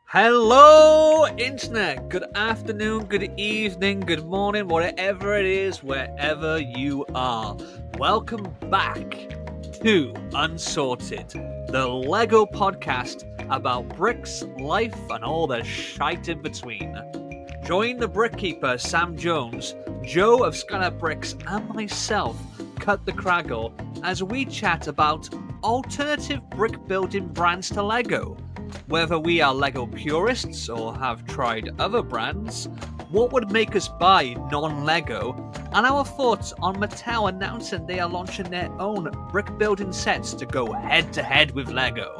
Hello, Internet. Good afternoon, good evening, good morning, whatever it is, wherever you are. Welcome back to Unsorted, the Lego podcast about bricks, life, and all the shite in between. Join the brickkeeper, Sam Jones, Joe of Skylar Bricks, and myself, Cut the Craggle, as we chat about alternative brick building brands to Lego. Whether we are Lego purists or have tried other brands, what would make us buy non-Lego, and our thoughts on Mattel announcing they are launching their own brick building sets to go head-to-head with Lego.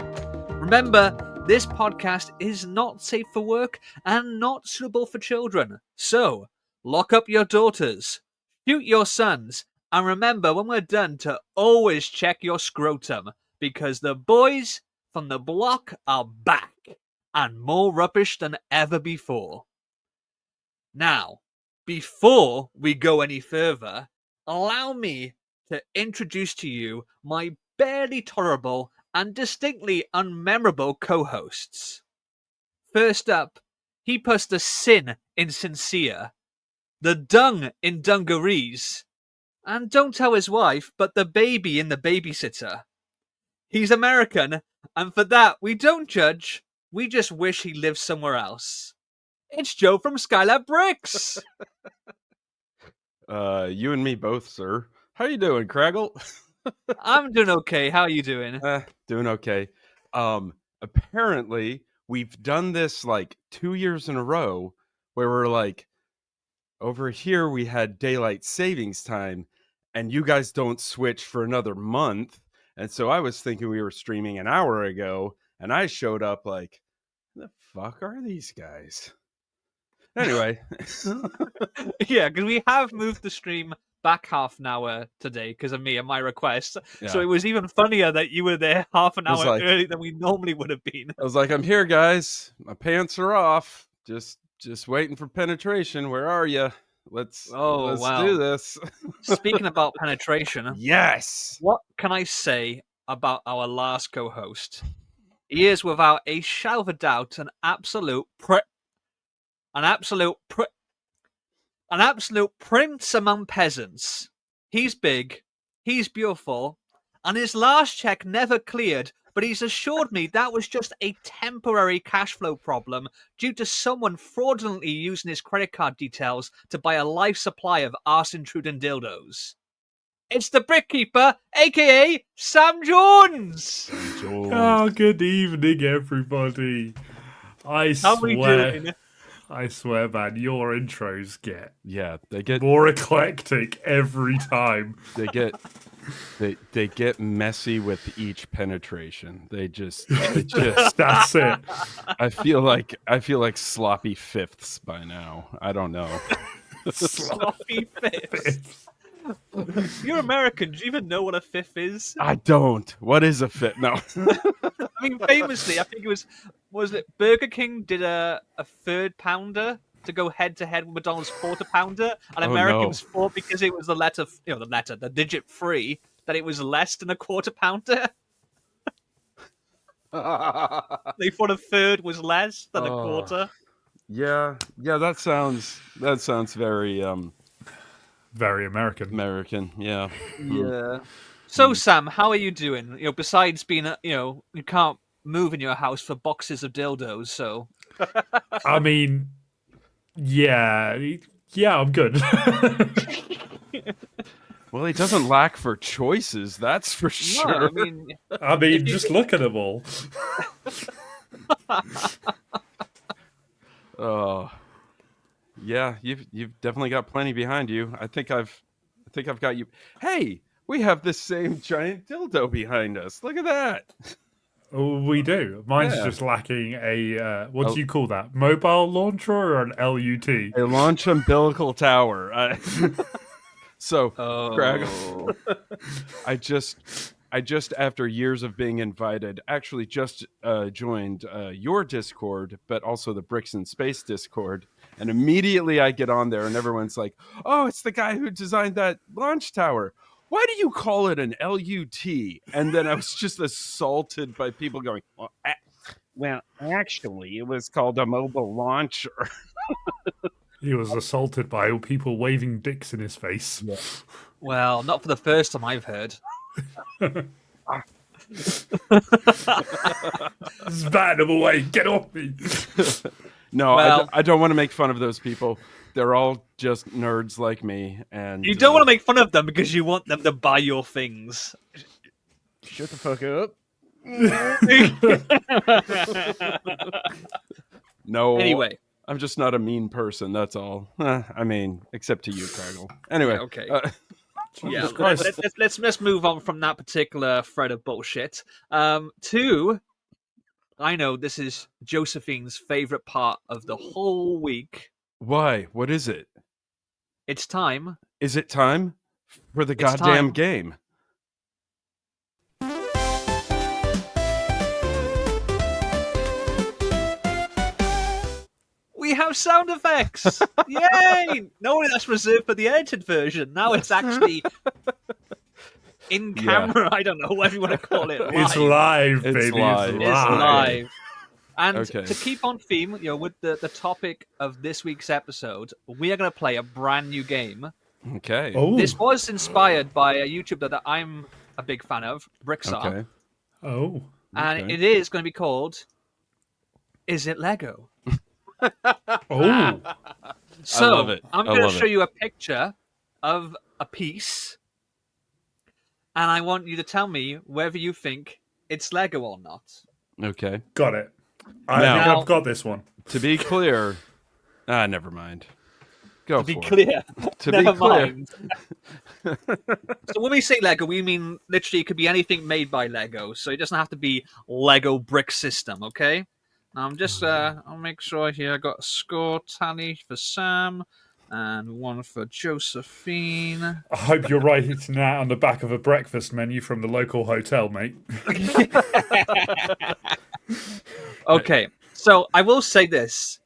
Remember, this podcast is not safe for work and not suitable for children, so lock up your daughters, shoot your sons, and remember when we're done to always check your scrotum, because the boys from the block are back, and more rubbish than ever before. Now, before we go any further, allow me to introduce to you my barely tolerable and distinctly unmemorable co-hosts. First up, he puts the sin in sincere, the dung in dungarees, and don't tell his wife, but the baby in the babysitter. He's American, and for that, we don't judge. We just wish he lived somewhere else. It's Joe from Skylab Bricks. You and me both, sir. How you doing, Craggle? I'm doing okay. How are you doing? Doing okay. Apparently, we've done this like 2 years in a row where we're like, over here we had daylight savings time, and you guys don't switch for another month. And so I was thinking we were streaming an hour ago, and I showed up like, the fuck are these guys? Anyway. Yeah, because we have moved the stream back half an hour today because of me and my request. Yeah. So it was even funnier that you were there half an hour earlier than we normally would have been. I was like, I'm here, guys. My pants are off. Just waiting for penetration. Where are you? Let's do this. Speaking about penetration, yes. What can I say about our last co-host? He is, without a shadow of a doubt, an absolute prince among peasants. He's big, he's beautiful, and his last check never cleared. But he's assured me that was just a temporary cash flow problem due to someone fraudulently using his credit card details to buy a life supply of arse-intruding dildos. It's the Brickkeeper, a.k.a. Sam Jones! Oh, good evening, everybody. I swear, man, your intros get more eclectic every time. They get messy with each penetration. They just that's it. I feel like sloppy fifths by now. I don't know. Sloppy fifths. You're American. Do you even know what a fifth is? I don't. What is a fifth? No. I mean, famously, I think it was it Burger King did a third pounder to go head to head with McDonald's quarter pounder, and Americans fought because it was the digit 3, that it was less than a quarter pounder. They thought a third was less than a quarter. Yeah, that sounds very very American. American, yeah. Yeah. So Sam, how are you doing? Besides being you can't move in your house for boxes of dildos, so I mean, yeah, I'm good. Well, he doesn't lack for choices, that's for sure. No, I mean, just look at them all. Oh, yeah, you've definitely got plenty behind you. I think I've got you. Hey, we have this same giant dildo behind us. Look at that. Oh, we do. Mine's just lacking a what do you call that? Mobile launcher or an LUT? A launch umbilical tower. Craig, I just after years of being invited, actually just joined your Discord, but also the Bricks in Space Discord. And immediately I get on there and everyone's like, oh, it's the guy who designed that launch tower. Why do you call it an LUT? And then I was just assaulted by people going, well, Well, actually, it was called a mobile launcher. He was assaulted by people waving dicks in his face. Yeah. Well, not for the first time I've heard. Spat him away. Get off me. No, Well- I don't want to make fun of those people. They're all just nerds like me. And You don't want to make fun of them because you want them to buy your things. shut the fuck up. No. Anyway. I'm just not a mean person. That's all. I mean, except to you, Craggle. Anyway. Okay. Jesus Yeah, Christ. let's move on from that particular thread of bullshit. To, I know this is Josephine's favorite part of the whole week. Why? What is it? It's time. Is it time for the It's goddamn time. game? We have sound effects! Yay! No, that's reserved for the edited version. Now it's actually in camera. I don't know, whatever you want to call it. It's live, It's baby. live. It's It's live. live. And Okay. to keep on theme, with the topic of this week's episode, we are going to play a brand new game. Okay. Oh. This was inspired by a YouTuber that I'm a big fan of, Brixar, Okay. Oh. and Okay. it is going to be called "Is It Lego?" Oh. So love it. I'm I going to love show it. you a picture of a piece, and I want you to tell me whether you think it's Lego or not. Okay. Got it. I Now- think I've got this one. To be clear, never mind. Go To be for it. clear, To never be clear. mind. So when we say Lego, we mean literally it could be anything made by Lego. So it doesn't have to be Lego brick system, okay? Now I'm just I'll make sure here I got a score tally for Sam and one for Josephine. I hope you're writing that on the back of a breakfast menu from the local hotel, mate. Okay, so I will say this.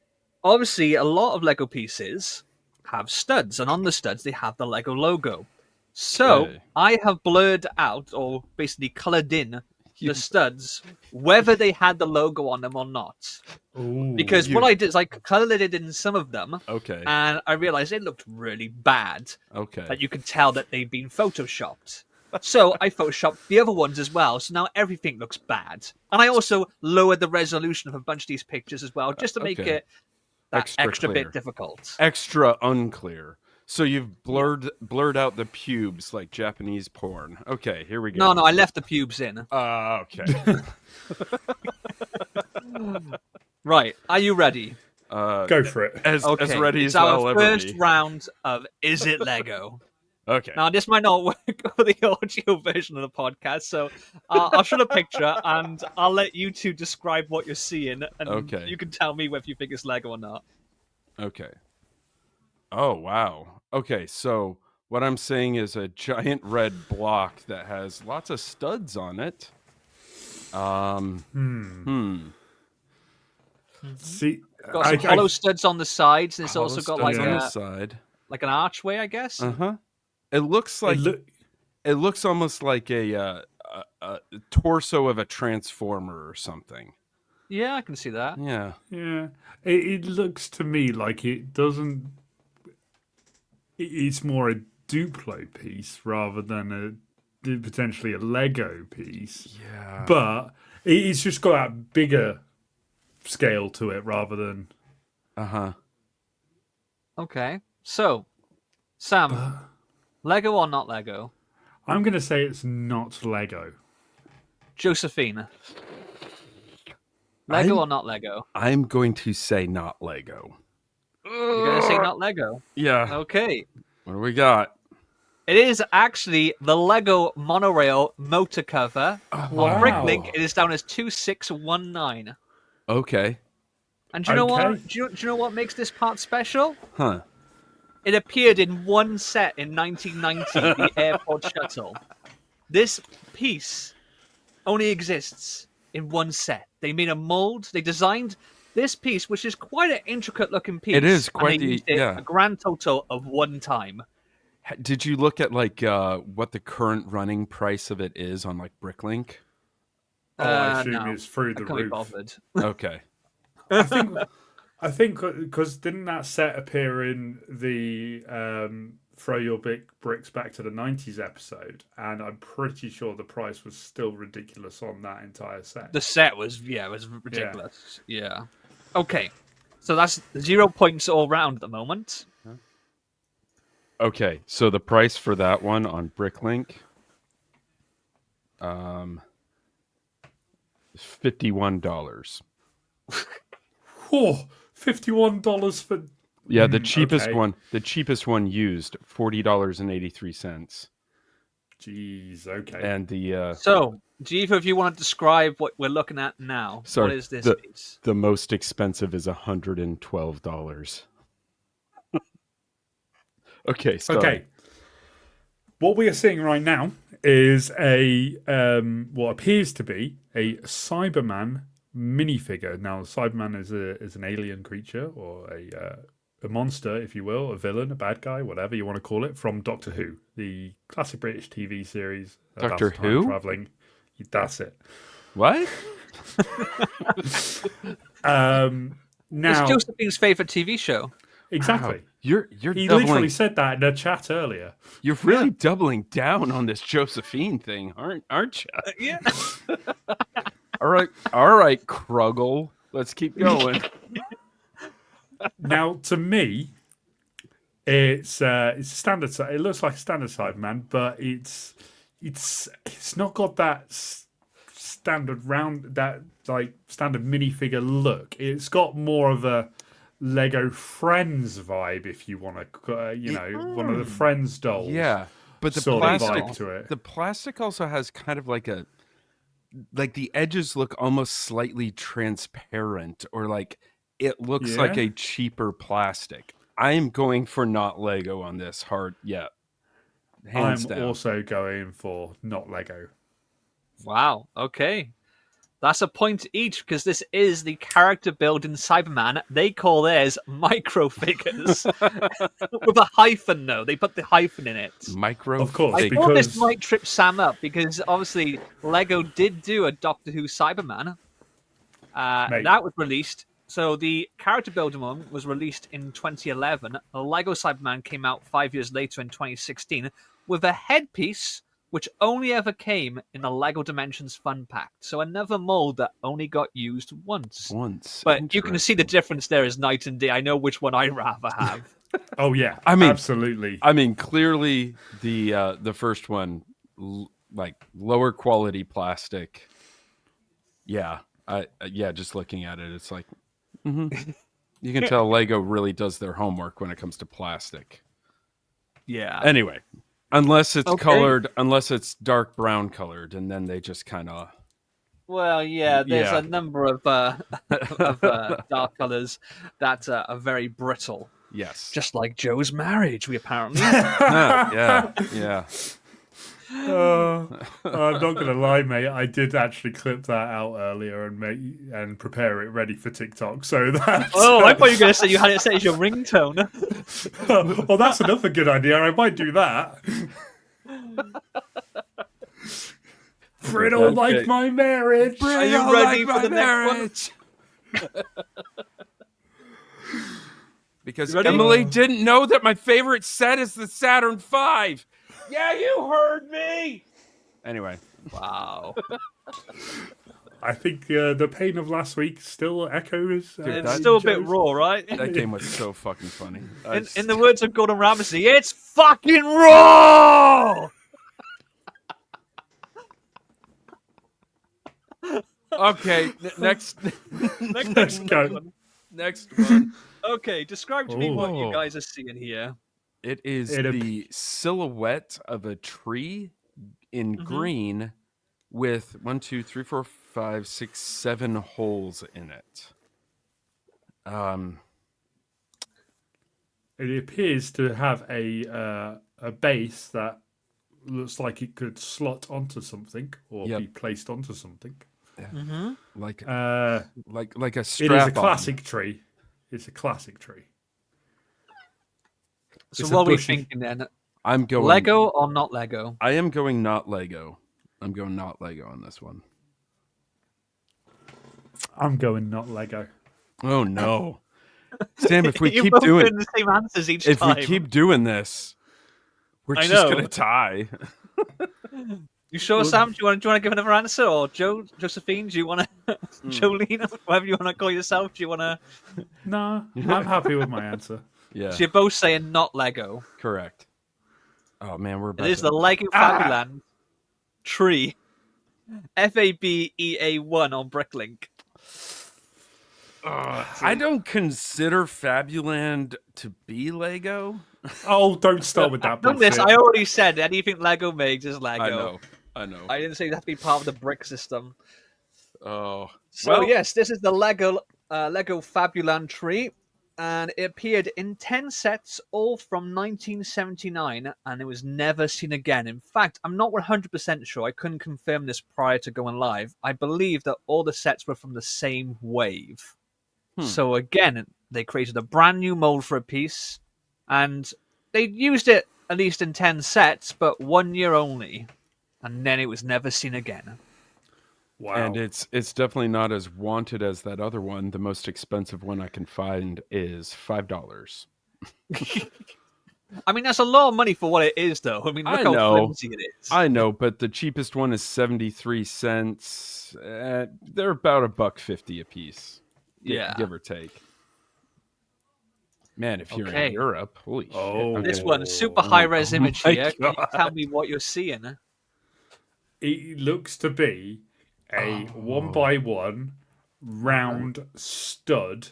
Obviously, a lot of Lego pieces have studs, and on the studs they have the Lego logo. So Hey. I have blurred out, or basically coloured in, the studs, whether they had the logo on them or not. Ooh. Because what I did is I coloured it in some of them, Okay. and I realised it looked really bad. Okay. That you could tell that they'd been photoshopped. So I photoshopped the other ones as well, so now everything looks bad. And I also lowered the resolution of a bunch of these pictures as well, just to make Okay. it that Extra extra clear. bit difficult. Extra unclear. So you've blurred out the pubes like Japanese porn. Okay, here we go. No, I left the pubes in. Okay. Right, are you ready? Go for it. As Okay, ready it's as I'll our ever first be. round of Is It Lego? Okay. Now, this might not work for the audio version of the podcast, so I'll show the picture and I'll let you two describe what you're seeing, and Okay. you can tell me whether you think it's Lego or not. Okay. Oh, wow. Okay, so what I'm saying is a giant red block that has lots of studs on it. See, Got some hollow studs on the sides, and it's Hollow also got studs like on the a side. like an archway, I guess. Uh-huh. It looks like it looks almost like a torso of a transformer or something. Yeah, I can see that. Yeah. yeah, it looks to me like it doesn't. It's more a Duplo piece rather than potentially a Lego piece. Yeah. But it's just got a bigger scale to it rather than. Uh-huh. Okay, so Sam, Lego or not Lego? I'm going to say it's not Lego. Josephine, Lego I'm- or not Lego? I'm going to say not Lego. You're gonna say not Lego? Yeah. Okay. What do we got? It is actually the Lego monorail motor cover. Wow. On Bricklink, it is down as 2619. Okay. And do you know Okay. what? Do you know what makes this part special? Huh. It appeared in one set in 1990, the airport shuttle. This piece only exists in one set. They made a mold. They designed this piece, which is quite an intricate looking piece. It is and quite they the- used it yeah. a grand total of one time. Did you look at like what the current running price of it is on like Bricklink? Oh, I assume no, it's through I the can't be roof. bothered. Okay. I think because didn't that set appear in the throw your big bricks back to the 90s episode, and I'm pretty sure the price was still ridiculous on that entire set. The set was ridiculous. Yeah. Okay, so that's 0 points all round at the moment. Okay, so the price for that one on Bricklink, $51. Oh, $51 for Yeah, the cheapest okay. one. The cheapest one used $40.83. Jeez, okay. And the So, Jiva, if you want to describe what we're looking at now, sorry, what is this piece? the most expensive is $112. Okay, sorry. Okay. What we are seeing right now is a what appears to be a Cyberman minifigure. Now, Cyberman is an alien creature or a monster, if you will, a villain, a bad guy, whatever you want to call it, from Doctor Who, the classic British TV series. Doctor about Who? time traveling. That's it. What? Now, It's Josephine's favorite TV show. exactly. Wow. You're He doubling, literally said that in a chat earlier. You're really doubling down on this Josephine thing, aren't you? Yeah. All right, Kruggle. Let's keep going. Now, to me, it's a standard. It looks like a standard Cyberman, but it's not got that standard round, that like standard minifigure look. It's got more of a Lego Friends vibe, if you want to, one of the Friends dolls. Yeah, but the sort of plastic vibe to it. The plastic also has kind of like the edges look almost slightly transparent, or like it looks like Yeah? a cheaper plastic. I'm going for not Lego on this hard yet. Hands I'm down. also going for not Lego. Wow. Okay. That's a point each because this is the character building Cyberman. They call theirs microfigures with a hyphen. though. They put the hyphen in it. Micro. Of course, I thought this might trip Sam up because obviously Lego did do a Doctor Who Cyberman. That was released. So the character building one was released in 2011. The Lego Cyberman came out 5 years later in 2016 with a headpiece which only ever came in the Lego Dimensions Fun Pack. So another mold that only got used once. But you can see the difference there is night and day. I know which one I'd rather have. Oh yeah, absolutely. I mean, clearly the first one, like lower quality plastic. Yeah, just looking at it, it's like you can tell Lego really does their homework when it comes to plastic. Yeah. Anyway. Unless it's colored, unless it's dark brown colored, and then they just kind of. Well, yeah, there's a number of dark colors that are very brittle. Yes. Just like Joe's marriage, we apparently. Yeah. I'm not gonna lie, mate. I did actually clip that out earlier and prepare it ready for TikTok. So that. Oh, I thought you were going to say you had it set as your ringtone. Well, that's another good idea. I might do that. Brittle like my marriage. Are you ready for the next one? Because Emily didn't know that my favorite set is the Saturn V. Yeah, you heard me. Anyway. Wow. I think the pain of last week still echoes. It's still a bit raw, right? That game was so fucking funny. In the words of Gordon Ramsay, it's fucking raw! Okay, next go. Next one. Okay, describe to me what you guys are seeing here. It is the silhouette of a tree in green with 1, 2, 3, 4, 5, 6, 7 holes in it. It appears to have a base that looks like it could slot onto something or be placed onto something. Like a strap. It is a classic tree. It's a classic tree. So what are we thinking then? I'm going Lego or not Lego? I am going not Lego. I'm going not Lego on this one. I'm going not Lego. Oh no, Sam! If we You're keep both doing, the same answers each if time. we keep doing this, we're I just know. gonna tie. You sure, Sam? Do you want to give another answer, or Josephine? Do you want to Jolene, whatever you want to call yourself? Do you want to? No, I'm happy with my answer. Yeah, So you're both saying not Lego. correct. Oh man, we're It about is to... the Lego Fabuland tree. FABEA1 on Bricklink. I don't consider Fabuland to be Lego. Oh, don't start with that Done bullshit. this. I already said anything Lego makes is Lego. I know. I didn't say you have to be part of the brick system. Oh, So well, yes, this is the Lego Fabuland tree, and it appeared in 10 sets, all from 1979, and it was never seen again. In fact, I'm not 100% sure. I couldn't confirm this prior to going live. I believe that all the sets were from the same wave. So again, they created a brand new mold for a piece, and they used it at least in 10 sets, but 1 year only, and then it was never seen again. Wow. and it's definitely not as wanted as that other one. The most expensive one I can find is $5. I mean, that's a lot of money for what it is, though. I mean, look I how know. flimsy it is. I know, but the cheapest one is 73 cents. They're about $1.50 a piece. Yeah. Give or take. Man, if you're Okay. in Europe, holy shit. Oh. Okay. This one, super high-res image my here. Can you God. tell me what you're seeing? It looks to be a 1x1 round stud.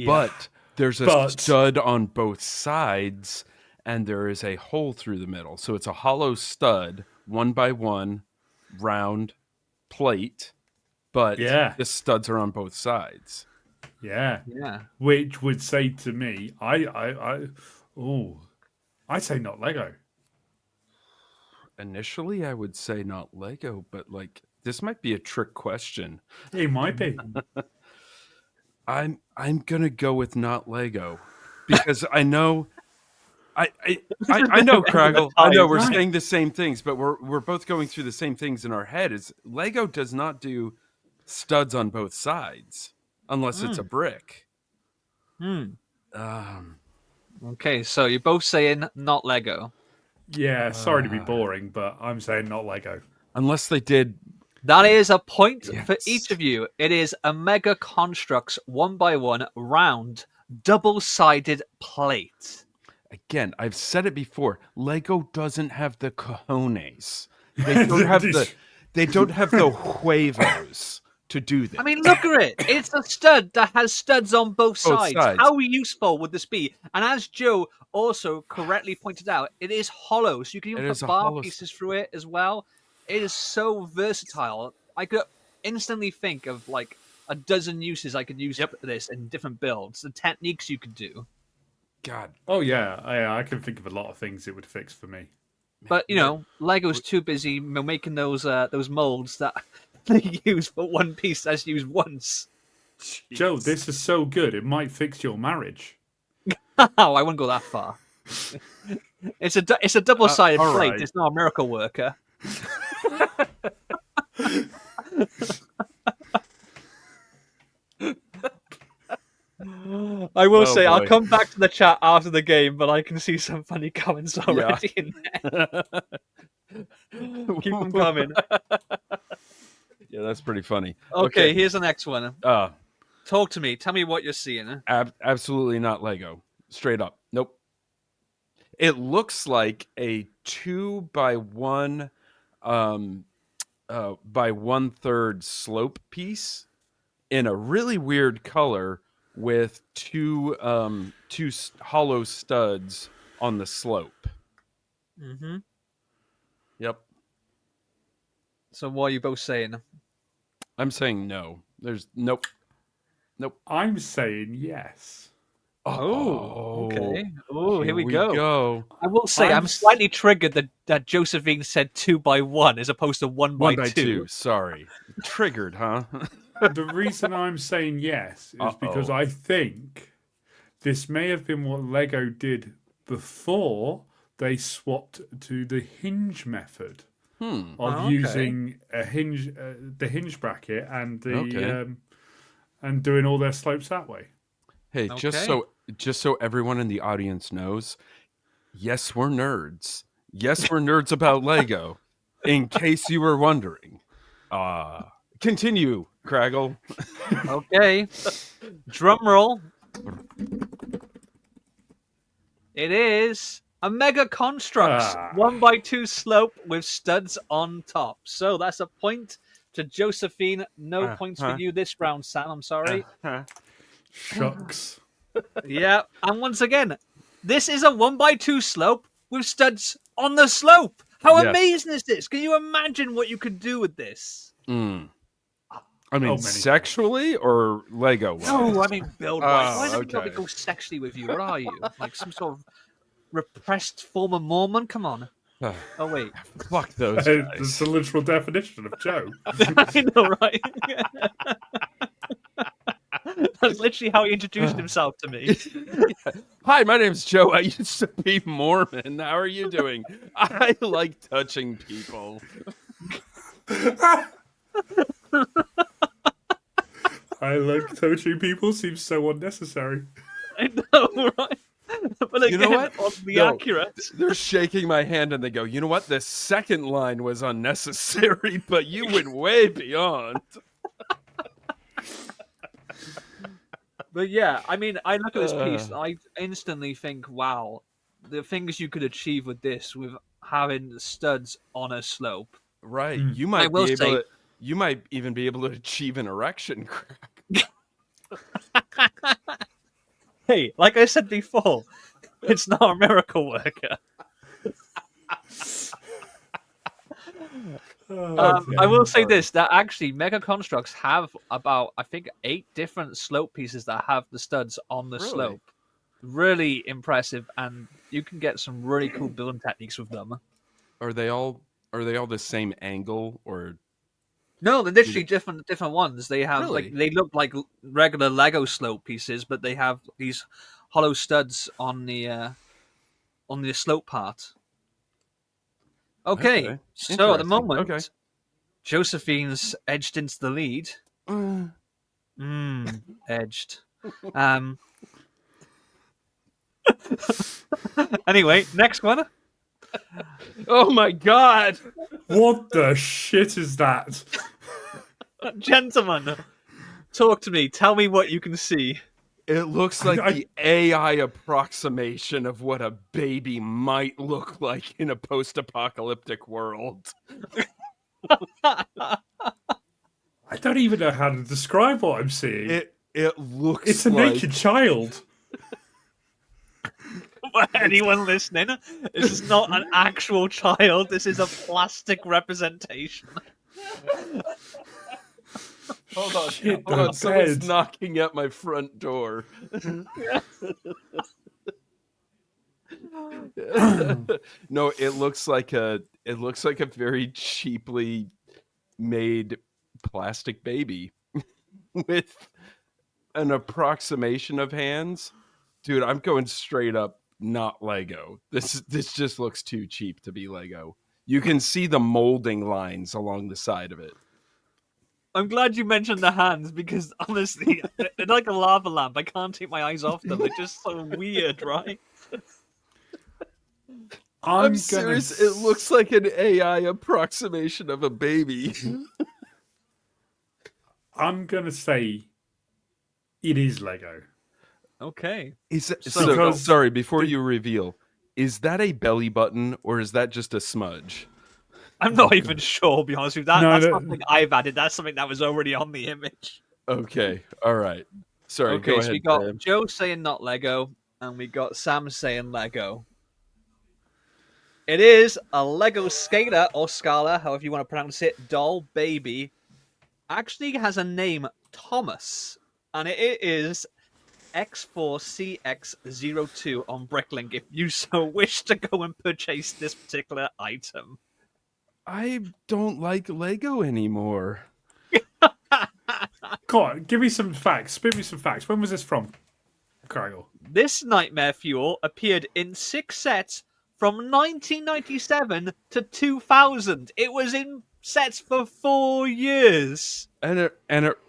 But there's a But- stud on both sides, and there is a hole through the middle. So it's a hollow stud, 1x1, round plate, but Yeah. the studs are on both sides. Yeah. Yeah. Which would say to me, I'd say not Lego. Initially, I would say not Lego, but like this might be a trick question. It might be. I'm gonna go with not Lego because I know. I know, Craggle. I know we're Right. saying the same things, but we're both going through the same things in our head. Is Lego does not do studs on both sides unless it's a brick. Okay, so you're both saying not Lego. Yeah, sorry to be boring, but I'm saying not Lego. Unless they did. That is a point for Yes. each of you. It is a Mega Constructs 1x1 round double-sided plate. Again, I've said it before. Lego doesn't have the cojones. They don't have the. They don't have the huevos to do this. I mean, look at it. It's a stud that has studs on both sides. sides. How useful would this be? And as Joe also correctly pointed out, it is hollow, so you can even It is put a bar hollow pieces through it as well. It is so versatile. I could instantly think of like a dozen uses I could use for this in different builds. The techniques you could do. God, Oh yeah, I can think of a lot of things it would fix for me. But you know, Lego's too busy making those molds that they use for one piece that's used once. Joe, this is so good. It might fix your marriage. Oh, I wouldn't go that far. It's a double-sided all plate. right. It's not a miracle worker. I will say I'll boy. come back to the chat after the game, but I can see some funny comments already in there. Keep them coming. Yeah, that's pretty funny. Okay, here's the next one. Uh, Talk to me. Tell me what you're seeing. absolutely not Lego. Straight up. Nope. It looks like a 2x1 by 1/3 slope piece in a really weird color with two hollow studs on the slope. Mm-hmm. Yep. So what are you both saying? I'm saying no. There's nope. I'm saying yes. Oh, okay. Oh, here we we go. I will say I'm slightly triggered that Josephine said 2x1 as opposed to 1x2. 1x2. Sorry. Triggered, huh? The reason I'm saying yes is because I think this may have been what Lego did before they swapped to the hinge method of using a hinge, the hinge bracket and the and doing all their slopes that way. Hey, just so everyone in the audience knows, yes, we're nerds. Yes, we're nerds about Lego. In case you were wondering. Continue, Craggle. Okay. Drum roll. It is a Mega Constructs 1x2 slope with studs on top. So that's a point to Josephine. No points for you this round, Sam. I'm sorry. Shucks. Yeah. And once again, this is a 1x2 slope with studs on the slope. How amazing is this? Can you imagine what you could do with this? I mean, sexually or Lego? No, I mean build-wise. Why does it okay. go sexually with you? What are you? Like some sort of repressed former Mormon? Come on. Oh, wait. Fuck those guys. That's the literal definition of Joe. I know, right? That's literally how he introduced himself to me. Hi, my name's Joe. I used to be Mormon. How are you doing? I like touching people. I like touching people. Seems so unnecessary. I know, right? But again, you know what? Oddly accurate. They're shaking my hand and they go, you know what? The second line was unnecessary, but you went way beyond. But yeah, I mean, I look at this piece, I instantly think, wow, the things you could achieve with this, with having studs on a slope. Right. You might you might even be able to achieve an erection crack. Hey, like I said before, it's not a miracle worker. I will say this, that actually Mega Constructs have about, I think, 8 different slope pieces that have the studs on the slope. Really impressive, and you can get some really cool building techniques with them. Are they all the same angle, or? No, they're literally different ones. They have like they look like regular Lego slope pieces, but they have these hollow studs on the slope part. Okay. So at the moment, Josephine's edged into the lead. Edged. Anyway, next one. Oh my god! What the shit is that? Gentlemen, talk to me. Tell me what you can see. It looks like the AI approximation of what a baby might look like in a post-apocalyptic world. I don't even know how to describe what I'm seeing. It looks It's a naked child. For anyone listening, this is not an actual child. This is a plastic representation. Hold on. Someone's knocking at my front door. No, it looks like a very cheaply made plastic baby with an approximation of hands. Dude, I'm going straight up not Lego. This just looks too cheap to be Lego. You can see the molding lines along the side of it. I'm glad you mentioned the hands, because honestly, they're like a lava lamp. I can't take my eyes off them. They're just so weird, right? I'm serious. It looks like an AI approximation of a baby. I'm going to say it is Lego. Okay. Sorry, before you reveal, is that a belly button or is that just a smudge? I'm not even sure, to be honest with you. That's not something I've added. That's something that was already on the image. Okay. All right. Sorry, okay, go ahead. So we got Sam. Joe saying not Lego, and we got Sam saying Lego. It is a Lego Scala, or Scala, however you want to pronounce it, doll baby. Actually has a name, Thomas, and it is X4CX02 on Bricklink if you so wish to go and purchase this particular item. I don't like Lego anymore. Come on, give me some facts. Spit me some facts. When was this from, Kyle? This Nightmare Fuel appeared in 6 sets from 1997 to 2000. It was in sets for 4 years. And it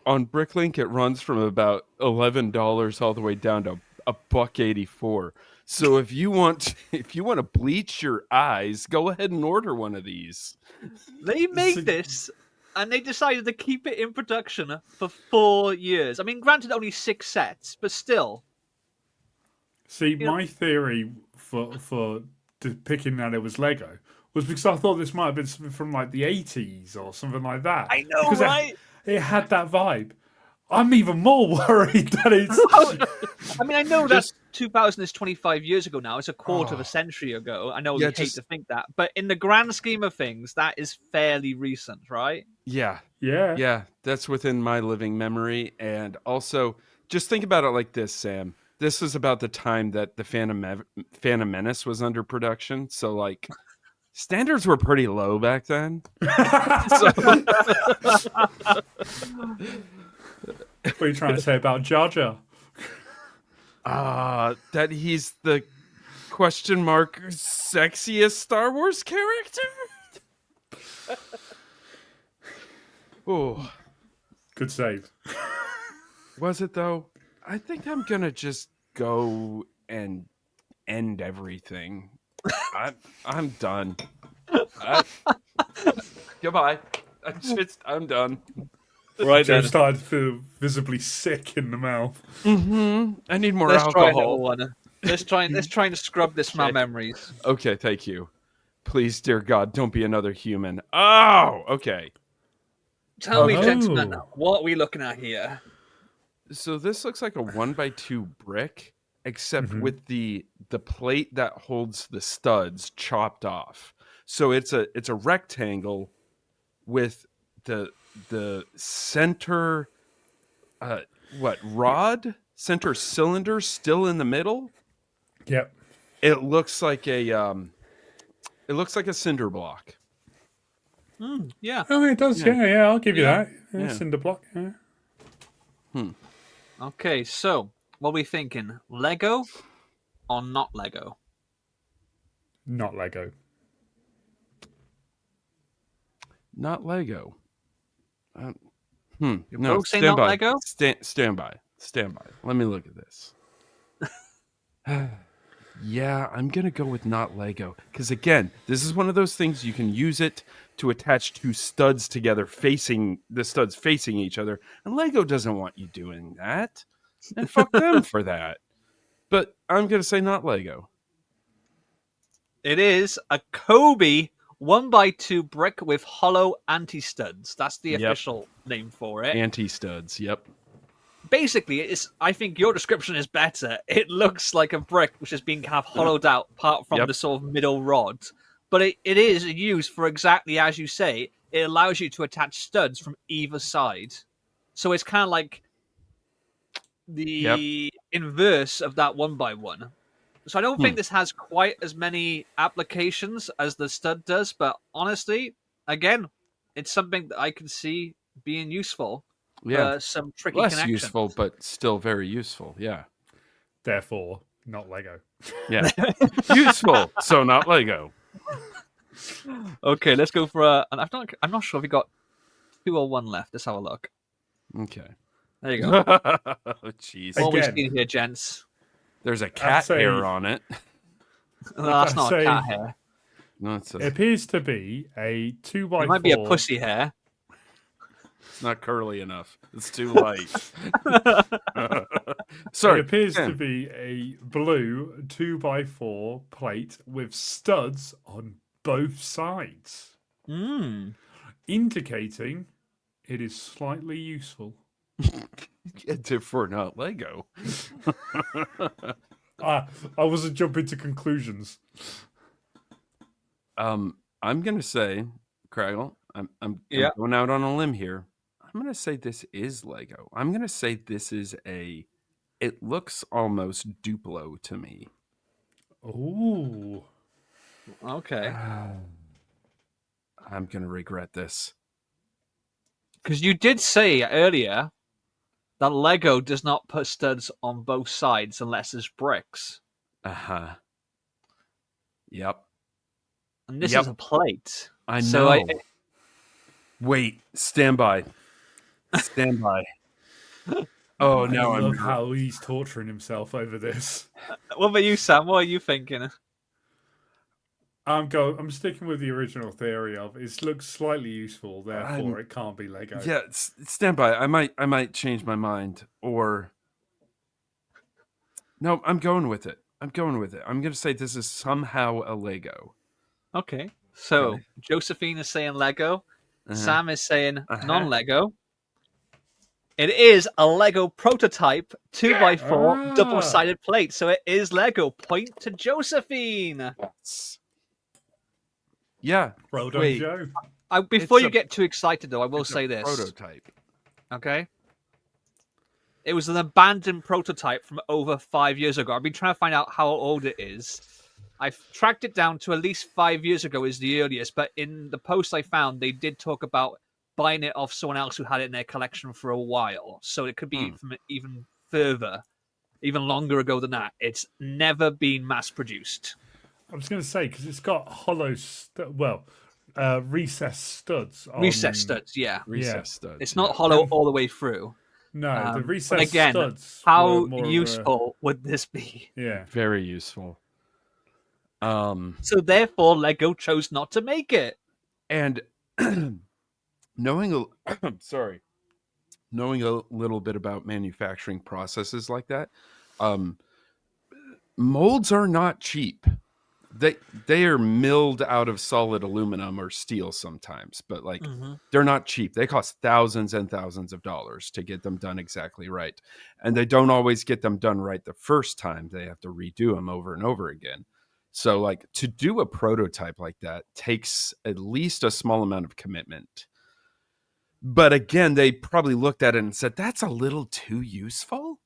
on Bricklink it runs from about $11 all the way down to $1.84. So if you want to bleach your eyes, go ahead and order one of these. They made this, and they decided to keep it in production for 4 years. I mean, granted, only 6 sets, but still. See, my theory for picking that it was Lego was because I thought this might have been something from like the 80s or something like that. I know, because right? It had that vibe. I'm even more worried that it's. I mean, I know that 2000 is 25 years ago now. It's a quarter of a century ago. I know you hate to think that, but in the grand scheme of things, that is fairly recent, right? Yeah. Yeah. Yeah, that's within my living memory. And also, just think about it like this, Sam. This was about the time that the Phantom Menace was under production. So, like, standards were pretty low back then. What are you trying to say about Jar Jar? That he's the sexiest Star Wars character? Oh, good save. Was it though? I think I'm gonna just go and end everything. I'm done. Goodbye. I'm done. Right, Joe started to feel visibly sick in the mouth. I need more Let's alcohol. Let's try and scrub this from our memories. Okay, thank you. Please, dear God, don't be another human. Oh, okay. Tell me, gentlemen, what are we looking at here? So this looks like a 1x2 brick, except with the plate that holds the studs chopped off. So it's a rectangle with the center center cylinder still in the middle. Yep. It looks like a cinder block. Yeah. Oh, it does. Yeah. I'll give you that. Yeah. Cinder block. Yeah. Okay, so what are we thinking? Lego or not Lego? Not Lego. Not Lego. You're No, both saying stand not by. Lego? Stand by. Let me look at this. Yeah, I'm going to go with not Lego. Because again, this is one of those things you can use it to attach two studs together, facing each other. And Lego doesn't want you doing that. And fuck them for that. But I'm going to say not Lego. It is a Kobe 1x2 brick with hollow anti-studs. That's the official name for it. Anti-studs, yep. Basically, I think your description is better. It looks like a brick which is being kind of hollowed out apart from the sort of middle rod. But it is used for exactly as you say. It allows you to attach studs from either side. So it's kind of like the inverse of that 1x1. So I don't think this has quite as many applications as the stud does. But honestly, again, it's something that I can see being useful. Yeah, some tricky less connections. useful, but still very useful. Yeah. Therefore, not Lego. Yeah, useful, so not Lego. Okay, let's go for I'm not sure if we got 2 or 1 left. Let's have a look. Okay. There you go. Jeez. What are we seeing here, gents? There's a cat hair on it. No, that's not a cat hair. No, it appears to be a 2x4. It might be a pussy hair. It's not curly enough. It's too light. Sorry. It appears to be a blue 2x4 plate with studs on both sides. Indicating it is slightly useful. For not Lego. I wasn't jumping to conclusions. I'm gonna say, Craggle, I'm going out on a limb here. I'm gonna say this is Lego. I'm gonna say this is it looks almost Duplo to me. Ooh. Okay. I'm gonna regret this. Because you did say earlier that Lego does not put studs on both sides unless it's bricks. Uh-huh. Yep. And this is a plate. I know. Wait, stand by. Stand by. Oh, I now I'm love how he's torturing himself over this. What about you, Sam? What are you thinking? I'm sticking with the original theory of it looks slightly useful, therefore I'm- it can't be Lego. Yeah, stand by. I might change my mind, or no, I'm going with it. I'm going to say this is somehow a Lego. Okay. So Okay. Josephine is saying Lego. Uh-huh. Sam is saying Uh-huh. non-Lego. It is a Lego prototype 2x4 double-sided plate, so it is Lego. Point to Josephine. Yeah. Well done, Wait. Joe. Before It's you a- get too excited, though, I will It's a say this. prototype. Okay. It was an abandoned prototype from over 5 years ago. I've been trying to find out how old it is. I've tracked it down to at least 5 years ago is the earliest, but in the post I found, they did talk about buying it off someone else who had it in their collection for a while. So it could be from even further, even longer ago than that. It's never been mass produced. I was going to say, because it's got recessed studs. Recessed studs, yeah. Recessed studs. It's not yeah. hollow all the way through. No, the But recessed again, studs. how were more useful would this be? Yeah. Very useful. So therefore, Lego chose not to make it. And knowing a little bit about manufacturing processes like that, molds are not cheap. They are milled out of solid aluminum or steel sometimes, but like they're not cheap. They cost thousands and thousands of dollars to get them done exactly right. And they don't always get them done right the first time. They have to redo them over and over again. So like to do a prototype like that takes at least a small amount of commitment. But again, they probably looked at it and said, that's a little too useful.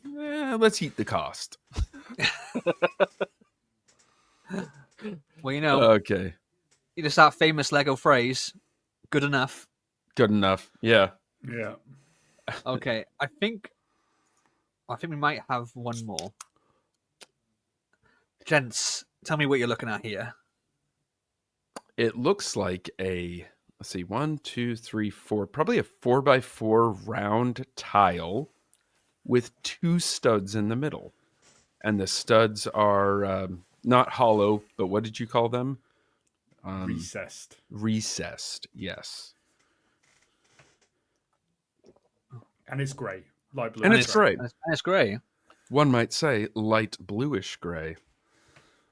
Let's eat the cost. Well, you know, Okay. it's that famous Lego phrase, good enough. Good enough. Yeah. Yeah. Okay, I think we might have one more. Gents, tell me what you're looking at here. It looks like let's see, 1, 2, 3, 4, probably a 4x4 round tile with 2 studs in the middle. And the studs are not hollow, but what did you call them? Recessed. Recessed, yes. And it's grey. Light blue. And it's grey. And it's grey. One might say light bluish grey.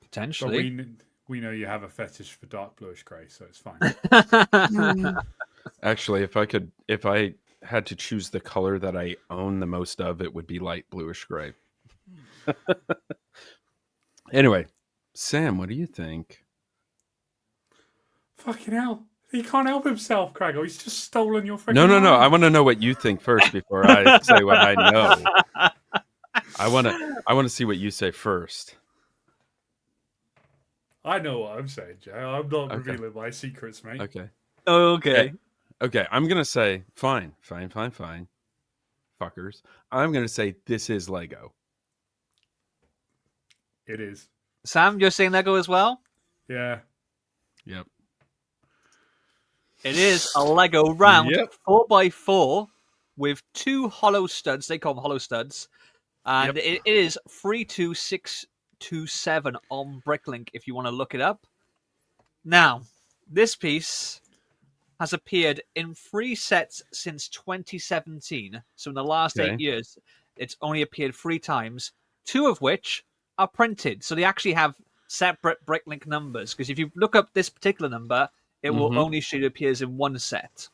But Potentially. we know you have a fetish for dark bluish grey, so it's fine. Actually, if I had to choose the color that I own the most of, it would be light bluish gray. Anyway, Sam, what do you think? Fucking hell. He can't help himself, Craggle. He's just stolen your freaking No. line. I want to know what you think first before I say what I know. I want to see what you say first. I know what I'm saying, Joe. I'm not revealing my secrets, mate. Okay. Okay. Okay, I'm going to say fine. Fuckers. I'm going to say this is Lego. It is. Sam, you're saying Lego as well? Yeah. Yep. It is a Lego round Yep. 4x4 with 2 hollow studs. They call them hollow studs. And Yep. it is 32627 on Bricklink if you want to look it up. Now, this piece has appeared in 3 sets since 2017. So in the last 8 years, it's only appeared 3 times, 2 of which are printed. So they actually have separate Bricklink numbers. Because if you look up this particular number, it will only show it appears in 1 set.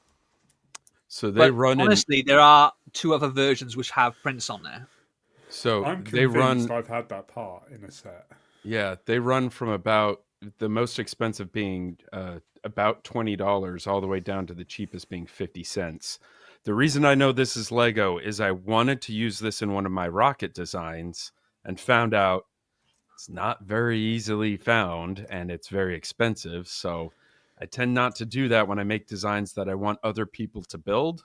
So they run honestly, there are 2 other versions which have prints on there. So I'm they convinced run. I've had that part in a set. Yeah, they run from about the most expensive being about $20 all the way down to the cheapest being 50 cents. The reason I know this is Lego is I wanted to use this in one of my rocket designs and found out it's not very easily found and it's very expensive. So I tend not to do that when I make designs that I want other people to build,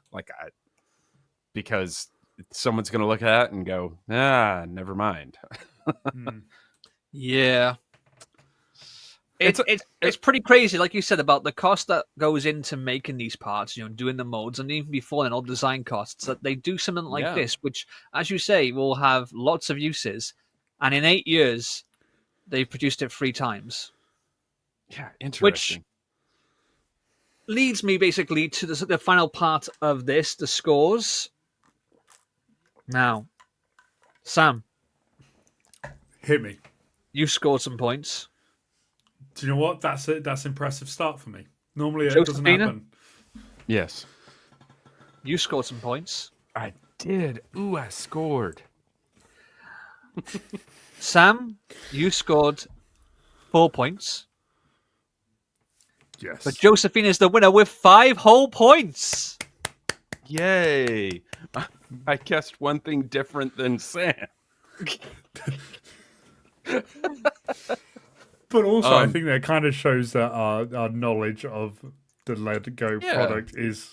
because someone's going to look at it and go, never mind. Yeah. It's pretty crazy, like you said, about the cost that goes into making these parts, doing the molds, and even before then, all design costs. That they do something like this, which, as you say, will have lots of uses. And in 8 years, they've produced it 3 times. Yeah, interesting. Which leads me basically to the final part of this, the scores. Now, Sam, hit me. You scored some points. Do you know what? That's it. That's an impressive start for me. Normally it doesn't Josephina? happen. Yes. You scored some points. I did. Ooh, I scored. Sam, you scored 4 points. Yes. But Josephine is the winner with 5 whole points. Yay. I guessed one thing different than Sam. But also, I think that kind of shows that our knowledge of the Lego product is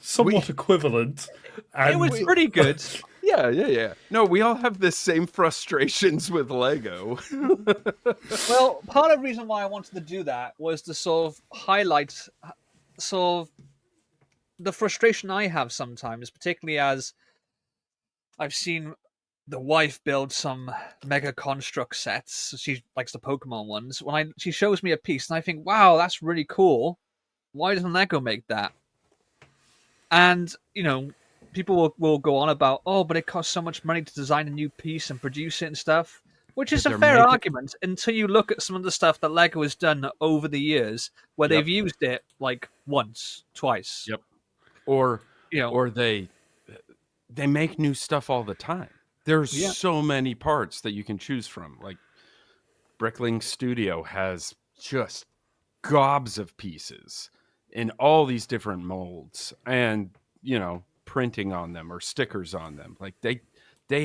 somewhat equivalent. And it was pretty good. Yeah. No, we all have the same frustrations with Lego. Well, part of the reason why I wanted to do that was to sort of highlight the frustration I have sometimes, particularly as I've seen the wife build some mega construct sets. She likes the Pokemon ones. When she shows me a piece, and I think, wow, that's really cool. Why doesn't Lego make that? And, people will go on about, but it costs so much money to design a new piece and produce it and stuff, which is a fair argument until you look at some of the stuff that Lego has done over the years where they've used it like once, twice. Yep. Or they make new stuff all the time. There's so many parts that you can choose from. Like Brickling Studio has just gobs of pieces in all these different molds and, printing on them or stickers on them. Like they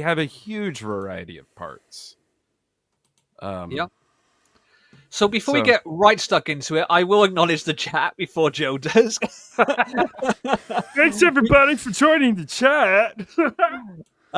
have a huge variety of parts. So before we get right stuck into it, I will acknowledge the chat before Joe does. Thanks everybody for joining the chat.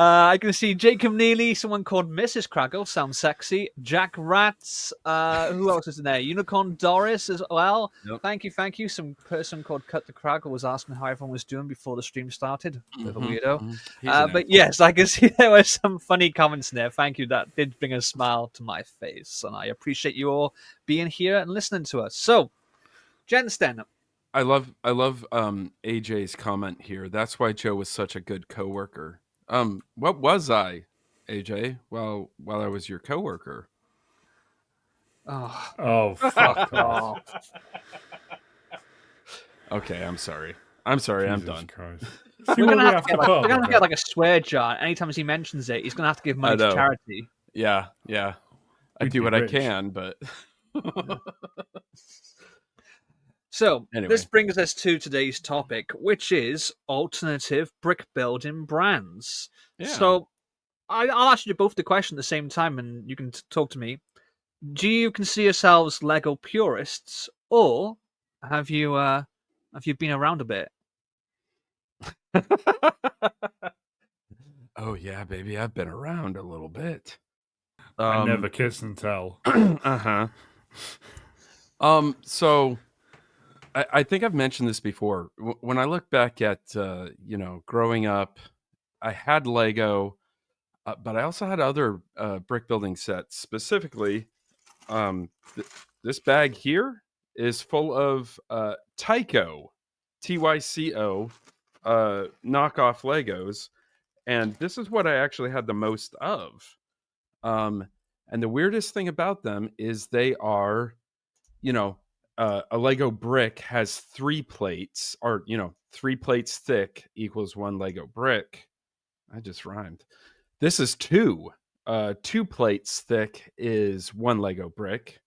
I can see Jacob Neely, someone called Mrs. Craggle, sounds sexy. Jack Ratz, who else is in there? Unicorn Doris as well. Yep. Thank you. Some person called Cut the Craggle was asking how everyone was doing before the stream started. Bit of a weirdo. But yes, I can see there were some funny comments in there. Thank you. That did bring a smile to my face. And I appreciate you all being here and listening to us. So, Jensten. I love AJ's comment here. That's why Joe was such a good coworker. What was I, AJ, while I was your coworker? Oh, fuck off. Okay, I'm sorry. I'm Jesus done. Christ. We're gonna have to get like a swear jar. Anytime he mentions it, he's gonna have to give money to charity. Yeah. I do what I can, but So, anyway. This brings us to today's topic, which is alternative brick building brands. Yeah. So, I'll ask you both the question at the same time, and you can talk to me. Do you consider yourselves Lego purists, or have you been around a bit? Oh yeah, baby, I've been around a little bit. I never kiss and tell. So I think I've mentioned this before. When I look back at growing up, I had Lego, but I also had other brick building sets. Specifically, this bag here is full of Tyco, TYCO, knockoff Legos, and this is what I actually had the most of. And the weirdest thing about them is they are, a Lego brick has 3 plates, or 3 plates thick equals 1 Lego brick. I just rhymed. This is 2. 2 plates thick is 1 Lego brick.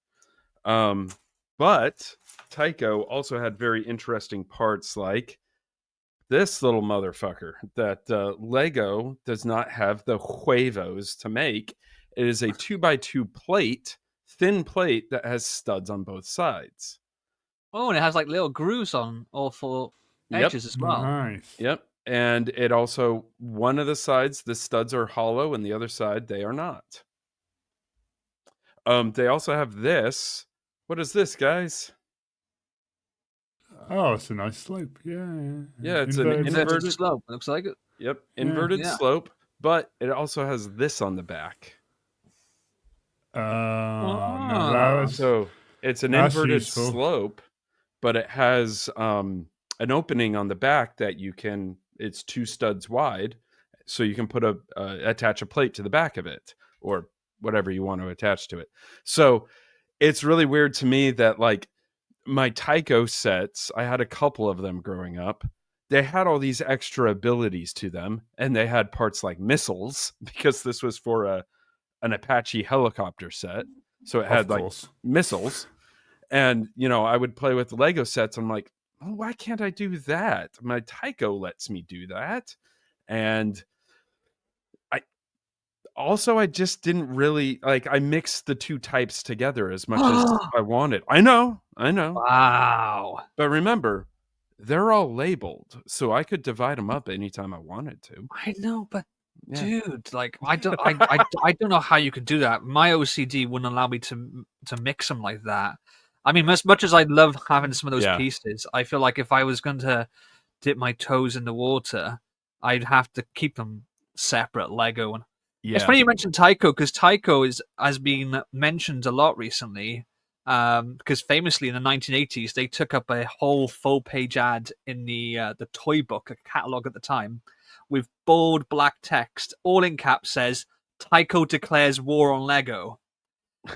But Tyco also had very interesting parts like this little motherfucker that Lego does not have the huevos to make. It is a 2x2 plate, thin plate that has studs on both sides. Oh, and it has like little grooves on all 4 edges as well. Nice. Yep. And it also, one of the sides, the studs are hollow, and the other side, they are not. They also have this, What is this, guys? Oh, it's a nice slope. Yeah. Yeah, it's an Inverted inverted. slope. Looks like it. Yep, Yeah. inverted Yeah. slope, but it also has this on the back. No, that's So it's an That's inverted useful. slope, but it has an opening on the back that it's 2 studs wide, so you can put attach a plate to the back of it, or whatever you want to attach to it. So it's really weird to me that, like, my Tycho sets, I had a couple of them growing up. They had all these extra abilities to them, and they had parts like missiles, because this was for an Apache helicopter set. So it of had like course. missiles. And, I would play with the Lego sets. I'm like, oh, why can't I do that? My Tycho lets me do that. And I just didn't really like, I mixed the 2 types together as much as I wanted. I know. Wow. But remember, they're all labeled, so I could divide them up anytime I wanted to. I know, but Yeah. dude, like I don't know how you could do that. My OCD wouldn't allow me to mix them like that. I mean, as much as I love having some of those Yeah. pieces, I feel like if I was going to dip my toes in the water, I'd have to keep them separate, Lego. And it's Yeah. funny you mentioned Tycho, because Tycho has been mentioned a lot recently. Because famously in the 1980s, they took up a whole full-page ad in the toy book, a catalog at the time, with bold black text, all in caps, says "Tycho declares war on Lego."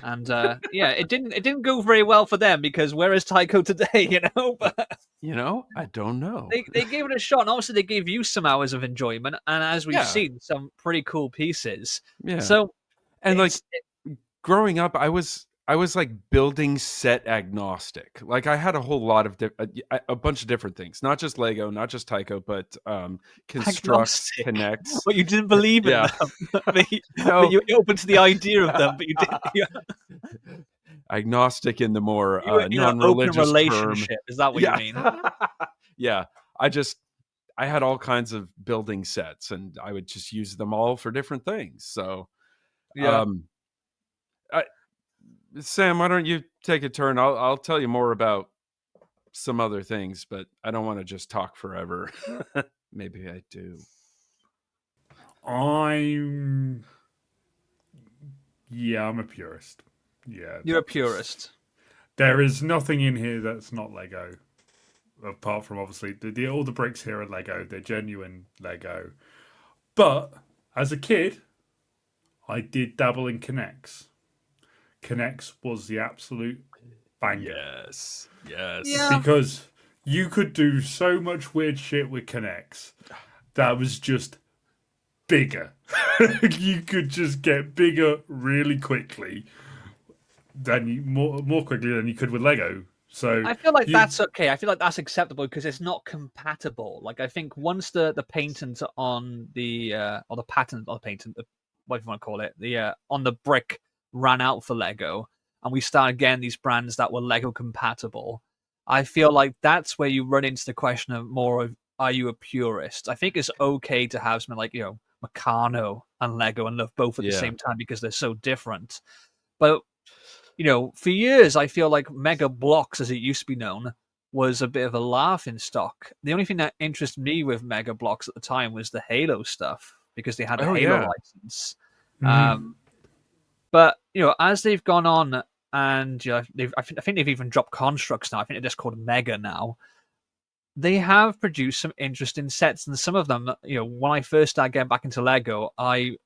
And yeah, it didn't go very well for them, because where is Tycho today? But I don't know. they gave it a shot, and obviously they gave you some hours of enjoyment, and as we've Yeah. seen, some pretty cool pieces. Yeah. So, And like it's- growing up, I was like building set agnostic. Like I had a whole lot of a bunch of different things, not just Lego, not just Tycho, but constructs, agnostic. connects. But you didn't believe in Yeah. them. But No. you're open to the idea of them, but you didn't. Agnostic in the more You were in an open non-religious term. relationship. Is that what you mean? Yeah. I had all kinds of building sets, and I would just use them all for different things. So, Yeah. Sam, why don't you take a turn? I'll tell you more about some other things, but I don't want to just talk forever. Maybe I do. I'm a purist. Yeah. You're a purist. There is nothing in here that's not Lego. Apart from obviously all the bricks here are Lego. They're genuine Lego. But as a kid, I did dabble in Connects. Connects was the absolute banger. Yes. Yeah. Because you could do so much weird shit with Connects that was just bigger. You could just get bigger really quickly more quickly than you could with Lego. So I feel like that's okay. I feel like that's acceptable because it's not compatible. Like I think once the patent on the or the patent or the patent, what do you want to call it, the on the brick ran out for Lego, and we started getting these brands that were Lego compatible, I feel like that's where you run into the question of more of, are you a purist? I think it's okay to have something like Meccano and Lego and love both at the same time because they're so different. But for years, I feel like Mega Bloks, as it used to be known, was a bit of a laughing stock. The only thing that interested me with Mega Bloks at the time was the Halo stuff, because they had a Halo license. But as they've gone on, and I think they've even dropped constructs now. I think they're just called Mega now. They have produced some interesting sets, and some of them, when I first started getting back into Lego, I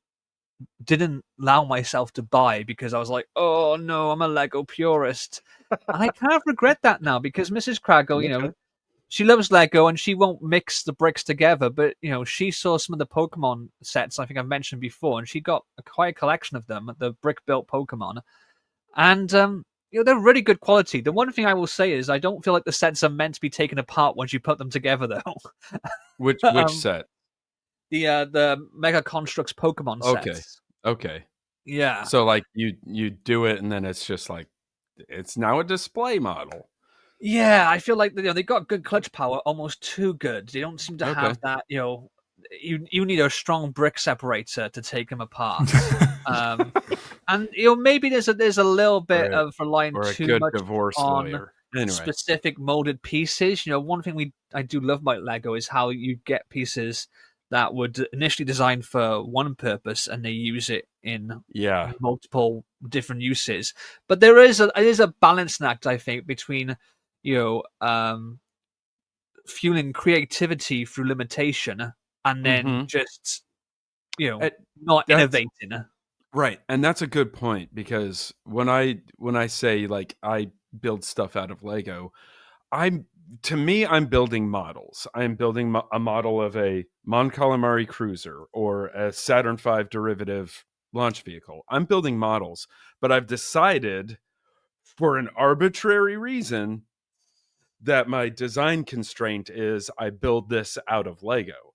didn't allow myself to buy because I was like, oh no, I'm a Lego purist. And I kind of regret that now, because Mrs. Craggle, she loves Lego and she won't mix the bricks together, but she saw some of the Pokemon sets I think I've mentioned before, and she got quite a collection of them, the brick built Pokemon. And they're really good quality. The one thing I will say is I don't feel like the sets are meant to be taken apart once you put them together, though. Which set? The Mega Constructs Pokemon sets. Okay. Yeah. So like you do it, and then it's just like it's now a display model. Yeah, I feel like they got good clutch power, almost too good. They don't seem to have that you need a strong brick separator to take them apart. And maybe there's a little bit of relying or a too good much divorce on lawyer. Anyway, specific molded pieces. One thing I do love about Lego is how you get pieces that were initially designed for one purpose and they use it in multiple different uses. But it is a balancing act, I think, between fueling creativity through limitation and then just not innovating. Right, and that's a good point, because when I say like I build stuff out of Lego, I'm building models. I'm building a model of a Mon Calamari cruiser or a Saturn V derivative launch vehicle. I'm building models, but I've decided for an arbitrary reason that my design constraint is I build this out of Lego.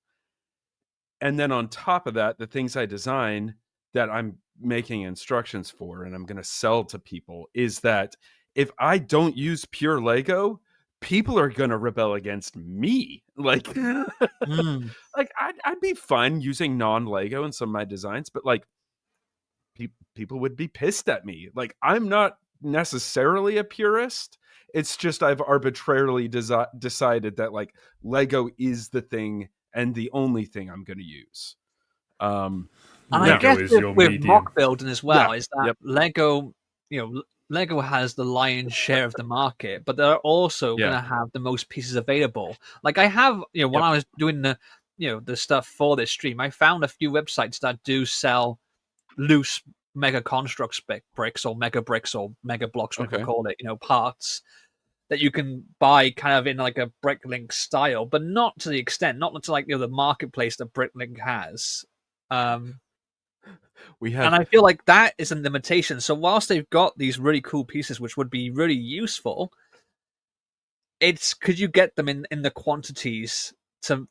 And then on top of that, the things I design that I'm making instructions for and I'm going to sell to people is that if I don't use pure Lego, people are going to rebel against me. Like, like I'd be fine using non-Lego in some of my designs, but like people would be pissed at me. Like, I'm not necessarily a purist. It's just I've arbitrarily decided that like Lego is the thing and the only thing I'm going to use. And I guess with mock building as well, is that Lego, Lego has the lion's share of the market, but they're also going to have the most pieces available. Like I have, when I was doing the stuff for this stream, I found a few websites that do sell loose mega constructs bricks or mega blocks, what we call it, parts that you can buy kind of in like a Bricklink style, but not to the extent, not to like the marketplace that Bricklink has. And I feel like that is a limitation. So whilst they've got these really cool pieces, which would be really useful, could you get them in the quantities to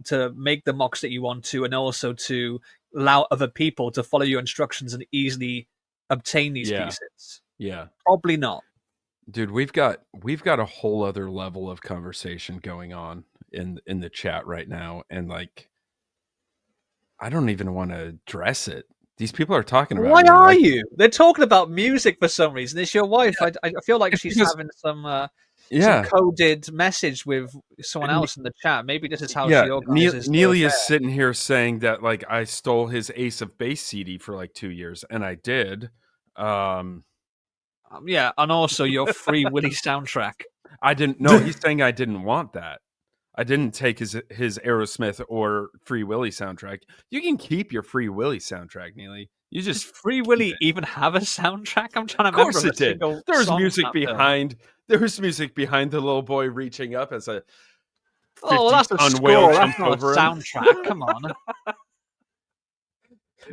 to make the mocks that you want to, and also to allow other people to follow your instructions and easily obtain these pieces? Yeah, probably not. Dude, we've got a whole other level of conversation going on in the chat right now, and like I don't even want to address it. These people are talking about. Why are you? They're talking about music for some reason. It's your wife. I feel like she's having some coded message with someone else in the chat. Maybe this is how she organizes. Neely is sitting here saying that like I stole his Ace of Base CD for like 2 years, and I did. Yeah, and also your Free Willy soundtrack. I didn't. No, he's saying I didn't want that. I didn't take his Aerosmith or Free Willy soundtrack. You can keep your Free Willy soundtrack, Neely. You just Does Free Willy even have a soundtrack? I'm trying to remember. Of course it did. There was music behind. There was music behind the little boy reaching up as a. Oh, well, that's a score. That's not a soundtrack. Come on.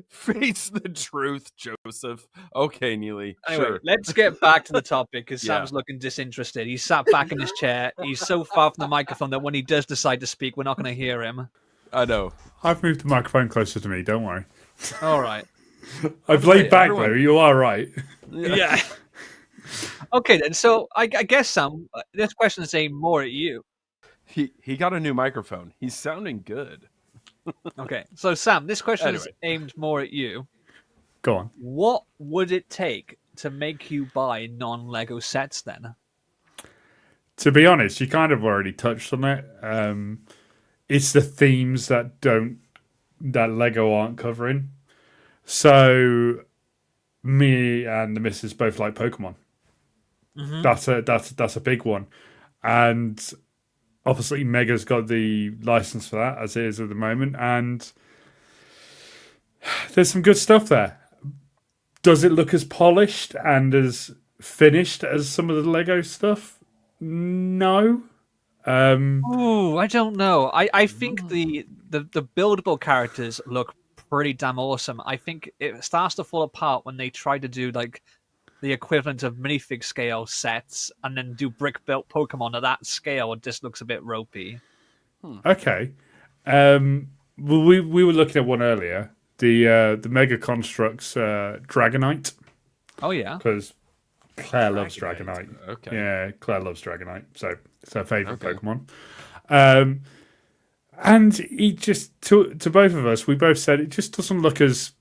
Face the truth, Joseph. Okay, Neely. Anyway, sure. Let's get back to the topic because Sam's looking disinterested. He's sat back in his chair. He's so far from the microphone that when he does decide to speak, we're not going to hear him. I know. I've moved the microphone closer to me. Don't worry. All right. I've laid back though. You are right. Yeah. Okay then. So I guess Sam, this question is aimed more at you. He got a new microphone. He's sounding good. Okay, so Sam, this question is aimed more at you. Go on. What would it take to make you buy non-Lego sets then? To be honest, you kind of already touched on it. It's the themes that Lego aren't covering. So me and the missus both like Pokemon. Mm-hmm. That's a big one. And obviously, Mega's got the license for that, as it is at the moment, and there's some good stuff there. Does it look as polished and as finished as some of the Lego stuff? No. Ooh, I don't know. I think the buildable characters look pretty damn awesome. I think it starts to fall apart when they try to do like the equivalent of minifig scale sets and then do brick built Pokemon at that scale. It just looks a bit ropey. Okay. Well, we were looking at one earlier, the Mega Constructs Dragonite. Oh yeah, because Claire loves Dragonite. Okay. Yeah, Claire loves Dragonite, so it's her favorite Pokemon. And it just to both of us, we both said it just doesn't look as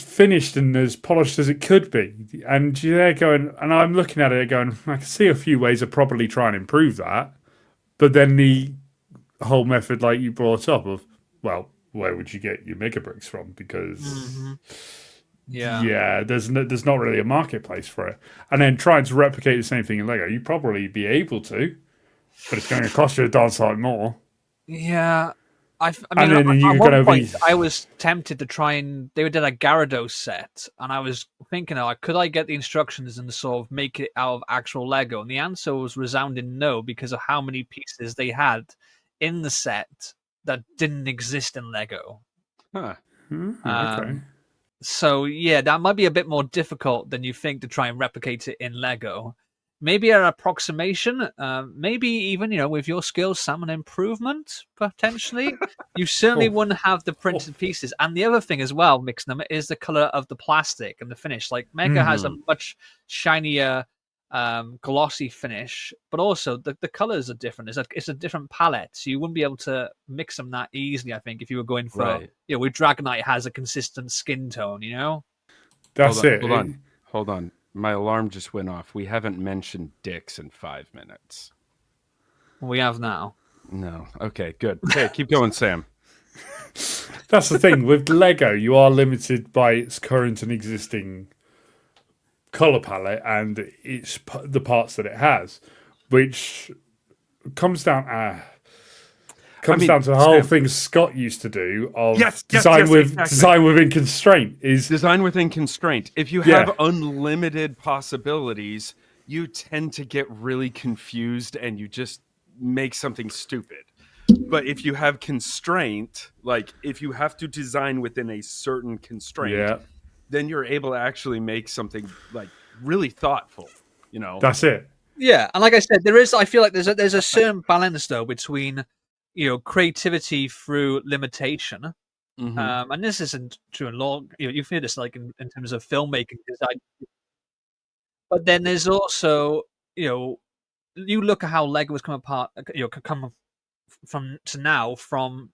finished and as polished as it could be. And you're there going, and I'm looking at it going, I can see a few ways of probably trying to improve that. But then the whole method, like you brought up, of, well, where would you get your mega bricks from? Because yeah, there's not really a marketplace for it. And then trying to replicate the same thing in Lego, you'd probably be able to, but it's going to cost you a darn sight more. Yeah. I And mean, then at you're one going to point, be I was tempted to try and they did a Gyarados set, and I was thinking, oh, could I get the instructions and sort of make it out of actual Lego? And the answer was resounding no, because of how many pieces they had in the set that didn't exist in Lego. Huh. okay. So yeah, that might be a bit more difficult than you think to try and replicate it in Lego. Maybe an approximation, maybe even, with your skills, some an improvement, potentially. You certainly wouldn't have the printed pieces. And the other thing as well, mixing them, is the color of the plastic and the finish. Like, Mega has a much shinier, glossy finish, but also the colors are different. It's a different palette, so you wouldn't be able to mix them that easily, I think, if you were going for, Right. with Dragonite has a consistent skin tone, That's it. Hold on. My alarm just went off. We haven't mentioned dicks in 5 minutes. We have now. No. Okay, good. Okay, keep going, Sam. That's the thing. With Lego, you are limited by its current and existing color palette and the parts that it has, which comes down down to the whole thing Scott used to do of design within constraint. Is design within constraint. If you have unlimited possibilities, you tend to get really confused and you just make something stupid. But if you have constraint, like if you have to design within a certain constraint, then you're able to actually make something like really thoughtful. That's it. Yeah, and like I said, I feel like there's a certain balance though between creativity through limitation. And this isn't true in law. You feel this like in terms of filmmaking design. But then there's also, you look at how Lego has come apart, come from to now from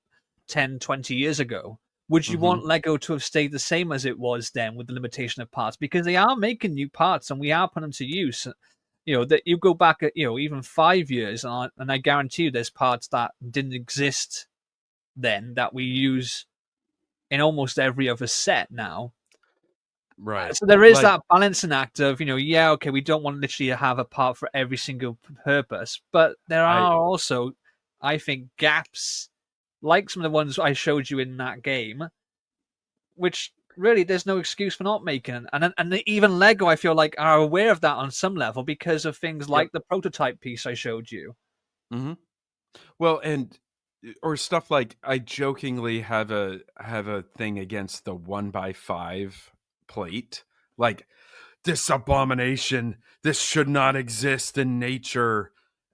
10, 20 years ago. Would you want Lego to have stayed the same as it was then with the limitation of parts? Because they are making new parts and we are putting them to use. That you go back at, even 5 years, and I guarantee you there's parts that didn't exist then that we use in almost every other set now. Right. So there is that balancing act of, okay, we don't want literally to have a part for every single purpose, but there are also, I think, gaps, like some of the ones I showed you in that game, which really there's no excuse for not making. And even Lego, I feel like, are aware of that on some level because of things like the prototype piece I showed you. Well, or stuff like, I jokingly have a thing against the 1x5 plate. Like, this abomination, this should not exist in nature.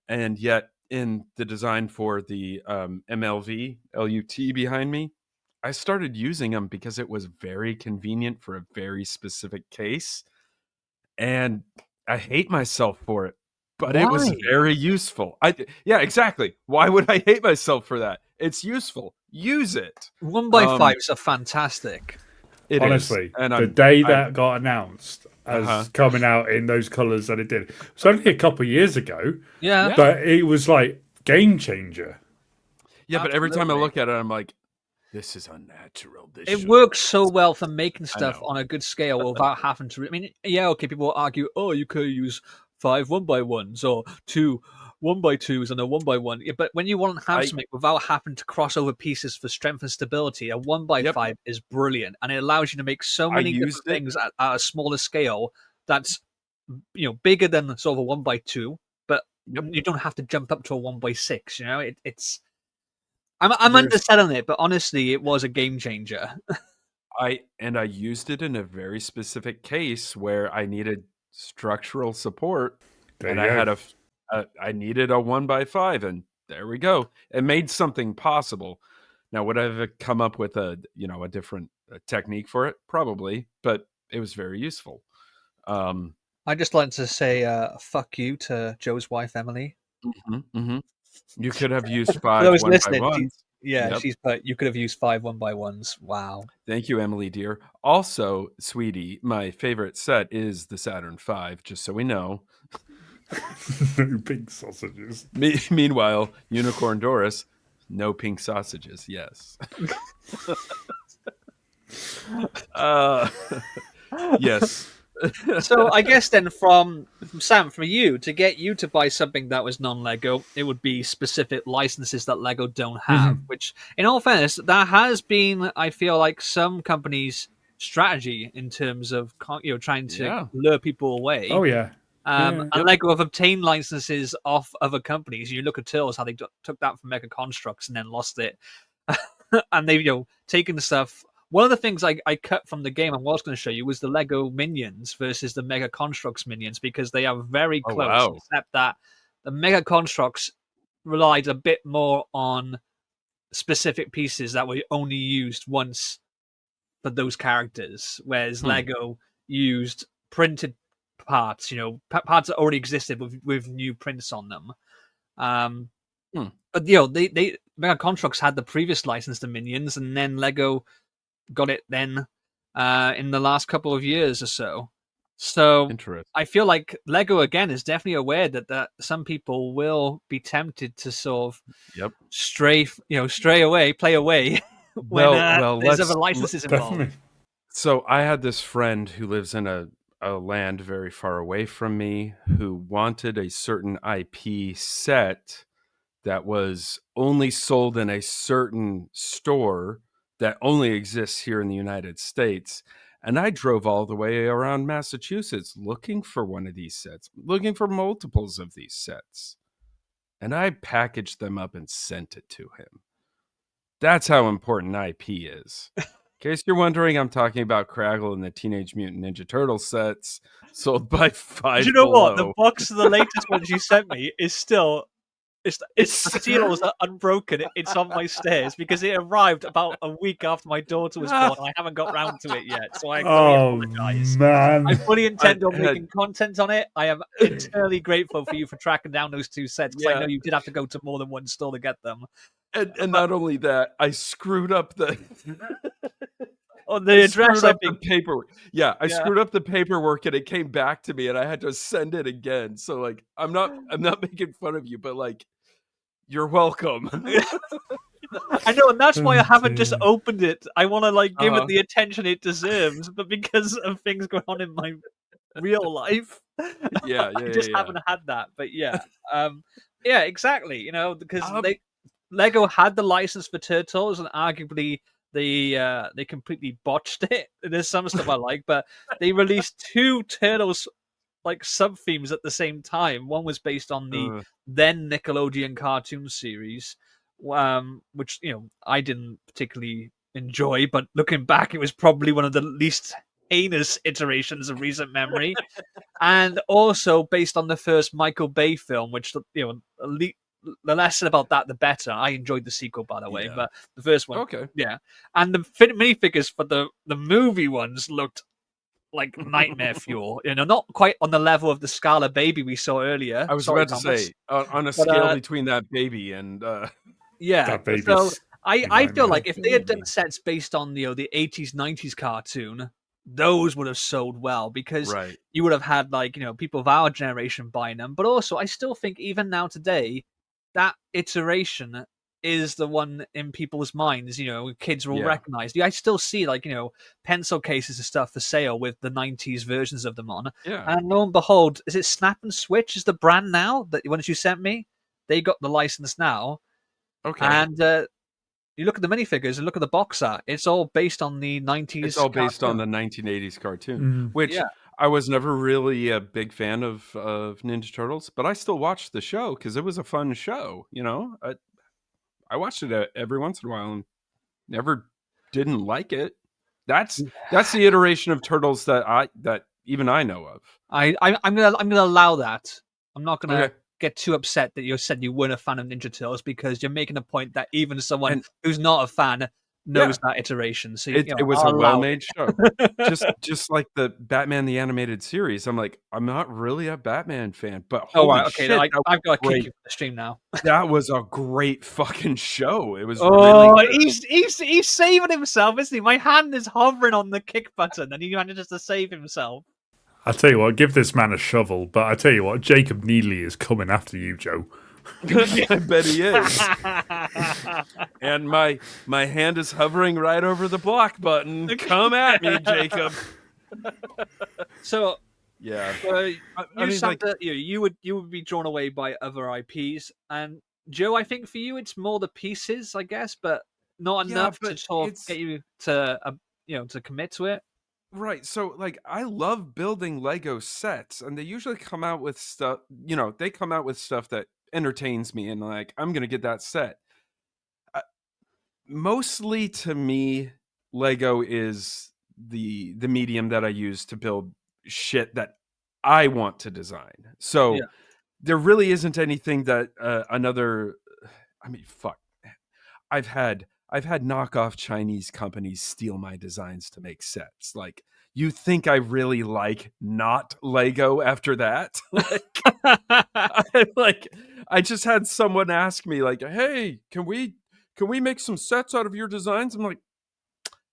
And yet in the design for the MLV LUT behind me, I started using them because it was very convenient for a very specific case. And I hate myself for it, but it was very useful. Yeah, exactly. Why would I hate myself for that? It's useful. Use it. 1x5s are fantastic. Honestly, the day that got announced as coming out in those colors that it did, it's only a couple of years ago. Yeah. But it was like game changer. Yeah, but every time I look at it, I'm like, this is unnatural. It works so well for making stuff on a good scale without having to. I mean, people will argue, oh, you could use 5 1x1s or 2 1x2s and a 1x1. Yeah, but when you want to have something without having to cross over pieces for strength and stability, a 1x5 is brilliant, and it allows you to make so many different things at a smaller scale. That's bigger than sort of a 1x2, but you don't have to jump up to a 1x6. It's. I'm underselling it, but honestly, it was a game changer. I used it in a very specific case where I needed structural support, and I needed a 1x5, and there we go. It made something possible. Now, would I have come up with a different technique for it? Probably, but it was very useful. I just like to say fuck you to Joe's wife, Emily. You could have used For 5 those one by listening, ones. yeah, Yep. she's put. You could have used 5 1x1s. Wow. Thank you, Emily dear. Also, sweetie, my favorite set is the Saturn V, just so we know. No pink sausages. Meanwhile, Unicorn Doris, no pink sausages. Yes. Yes. So I guess then from Sam, from you to get you to buy something that was non-Lego, it would be specific licenses that Lego don't have. Which, in all fairness, that has been, I feel like, some companies' strategy in terms of trying to lure people away. Oh yeah. And Lego have obtained licenses off other companies. You look at Turtles, how they took that from Mega Constructs and then lost it, and they've taken the stuff. One of the things I cut from the game I was going to show you was the Lego Minions versus the Mega Constructs Minions, because they are very close, wow. except that the Mega Constructs relied a bit more on specific pieces that were only used once for those characters, whereas Lego used printed parts, parts that already existed with new prints on them. But they Mega Constructs had the previous license to Minions, and then Lego got it then in the last couple of years or so. So I feel like Lego again is definitely aware that some people will be tempted to sort of stray away, play away when there's other licenses involved. Definitely. So I had this friend who lives in a land very far away from me who wanted a certain IP set that was only sold in a certain store that only exists here in the United States. And I drove all the way around Massachusetts looking for one of these sets, looking for multiples of these sets. And I packaged them up and sent it to him. That's how important IP is. In case you're wondering, I'm talking about Craggle and the Teenage Mutant Ninja Turtle sets sold by Five Do you know Below. what? The box of the latest ones you sent me is still... Its seals are unbroken. It's on my stairs because it arrived about a week after my daughter was born. And I haven't got round to it yet, so I fully apologize. Man. I fully intend on making content on it. I am eternally grateful for you for tracking down those two sets, because I know you did have to go to more than one store to get them. And not only that, I screwed up the on the address. I think the paperwork. Yeah, I screwed up the paperwork, and it came back to me, and I had to send it again. So like, I'm not making fun of you, but like, you're welcome. I know, and that's why I haven't just opened it. I want to give it the attention it deserves, but because of things going on in my real life, I just haven't had that. But yeah, exactly. Because Lego had the license for Turtles, and arguably they completely botched it. There's some stuff I like, but they released 2 Turtles sub themes at the same time. One was based on the then Nickelodeon cartoon series, which I didn't particularly enjoy, but looking back, it was probably one of the least heinous iterations of recent memory. And also based on the first Michael Bay film, which the less said about that, the better. I enjoyed the sequel, by the way, but the first one, and the minifigures for the movie ones looked like nightmare fuel. Not quite on the level of the Scala baby we saw earlier. I was about to say on a scale between that baby and that So I feel like if they had done sets based on the 80s 90s cartoon, those would have sold well, because you would have had people of our generation buying them. But also, I still think even now today, that iteration is the one in people's minds. Kids will recognize. I still see pencil cases and stuff for sale with the 90s versions of them on. And lo and behold, is it Snap and Switch is the brand now that ones you sent me? They got the license now. And you look at the minifigures and look at the box art. It's all based on the 90s. It's all based on the 1980s cartoon, which I was never really a big fan of Ninja Turtles, but I still watched the show because it was a fun show. I watched it every once in a while and never didn't like it. That's the iteration of Turtles that even I know of. I'm gonna allow that. I'm not gonna get too upset that you said you weren't a fan of Ninja Turtles, because you're making a point that even someone who's not a fan knows that iteration. So it was I'll a allow well-made show. Just like the Batman the Animated Series. I'm like, I'm not really a Batman fan, but Oh, holy right, okay. shit, that I've got to was kick great. you from the stream now. That was a great fucking show. It was really Oh, good. he's saving himself, isn't he? My hand is hovering on the kick button, and he manages to save himself. I tell you what, give this man a shovel. But I tell you what, Jacob Neely is coming after you, Joe. I bet he is. And my hand is hovering right over the block button. Come at me, Jacob. So Yeah. you would be drawn away by other IPs, and Joe, I think for you it's more the pieces, I guess, but not enough to sort of get you to to commit to it. Right. So like I love building Lego sets, and they usually come out with stuff, they come out with stuff that entertains me, and like I'm going to get that set. Mostly to me, Lego is the medium that I use to build shit that I want to design. So there really isn't anything that I mean, fuck. I've had knockoff Chinese companies steal my designs to make sets. Like, you think I really like not Lego after that? I just had someone ask me like, "Hey, can we make some sets out of your designs?" I'm like,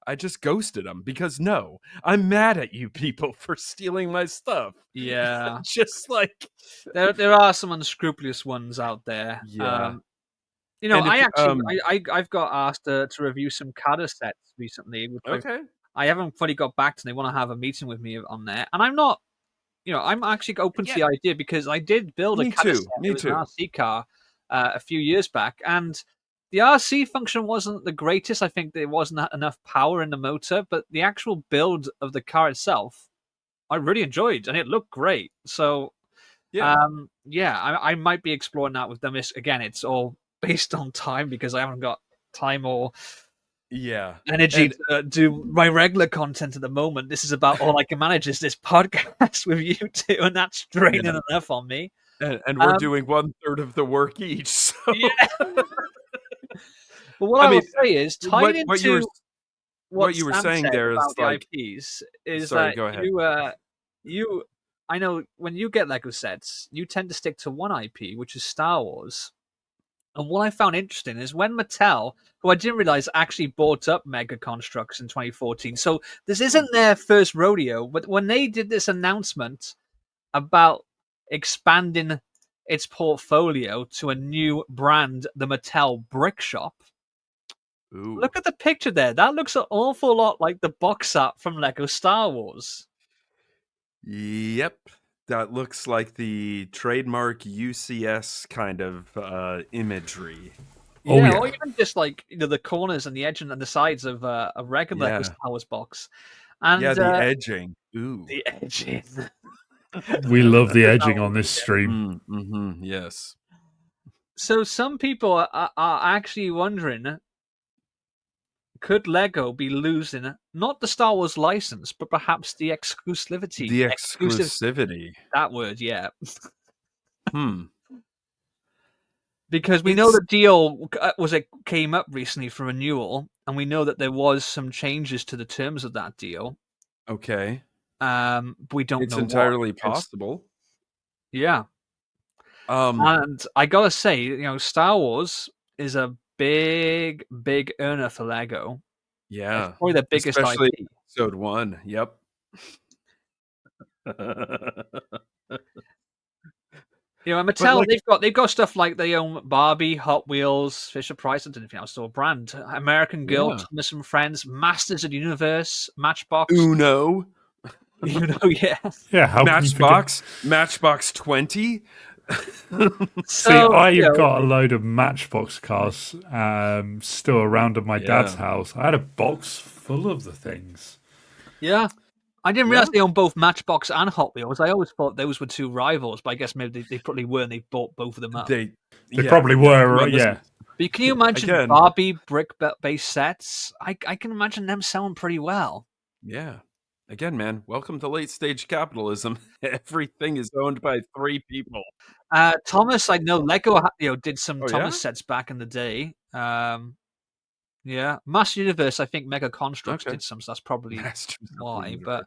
I just ghosted them because no, I'm mad at you people for stealing my stuff. Yeah, just like there are some unscrupulous ones out there. Yeah. I've got asked to review some Kata sets recently. I haven't fully got back to. They want to have a meeting with me on there, and I'm not. I'm actually open to the idea because I did build a Kata set. Me too. An RC car a few years back, and the RC function wasn't the greatest. I think there wasn't enough power in the motor, but the actual build of the car itself, I really enjoyed, and it looked great. So, I might be exploring that with them. Again, it's all based on time because I haven't got time or energy to do my regular content at the moment. This is about all I can manage is this podcast with you two, and that's draining enough on me. And we're doing 1/3 of the work each. So. Yeah. But what I will say is, tied into what you were saying there is about like the IPs is sorry, that go ahead. I know when you get Lego sets, you tend to stick to one IP, which is Star Wars. And what I found interesting is when Mattel, who I didn't realize actually bought up Mega Constructs in 2014. So this isn't their first rodeo, but when they did this announcement about expanding its portfolio to a new brand, the Mattel Brick Shop. Ooh. Look at the picture there. That looks an awful lot like the box art from Lego Star Wars. Yep. That looks like the trademark UCS kind of imagery. Yeah, or even just like the corners and the edge and the sides of a regular Lego Star Wars box. And the edging. Ooh. The edging. We love the edging on this stream. Yes. So some people are actually wondering, could Lego be losing not the Star Wars license, but perhaps the exclusivity? The exclusivity. That word, yeah. Because we know the deal came up recently for renewal, and we know that there was some changes to the terms of that deal. Okay. But we don't know. It's entirely possible. Yeah. And I gotta say, Star Wars is a big earner for Lego. Yeah, it's probably the biggest especially IP. Episode 1. Yep. Mattel, they've got stuff like they own Barbie, Hot Wheels, Fisher Price. I don't know if you know, still a brand. American Girl, Thomas and Friends, Masters of the Universe, Matchbox, Uno. Yeah. How Matchbox 20. See, I've got a load of Matchbox cars still around at my dad's house. I had a box full of the things. Yeah. I didn't realize they own both Matchbox and Hot Wheels. I always thought those were two rivals, but I guess maybe they probably were and they bought both of them up. They probably were, right? Yeah. But can you imagine Barbie brick-based sets? I can imagine them selling pretty well. Yeah. Again, man, welcome to late-stage capitalism. Everything is owned by 3 people. Thomas, I know Lego did some Thomas sets back in the day. Yeah, Master Universe. I think Mega Constructs Okay. did some, so that's probably Masters of the why. Universe. But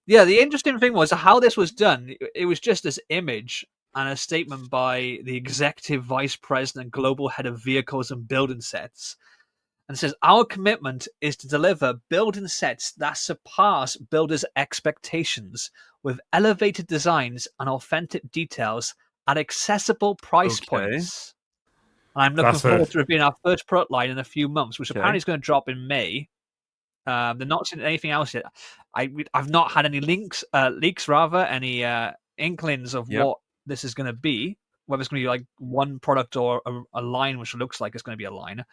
yeah, the interesting thing was how this was done. It was just this image and a statement by the executive vice president, global head of vehicles and building sets. And it says, our commitment is to deliver building sets that surpass builders' expectations with elevated designs and authentic details at accessible price Okay. points. And I'm looking That's forward a- to it being our first product line in a few months, which Okay. apparently is going to drop in May. They're not seeing anything else yet. I've not had any leaks, any inklings of Yep. what this is going to be. Whether it's going to be like one product or a line, which looks like it's going to be a line.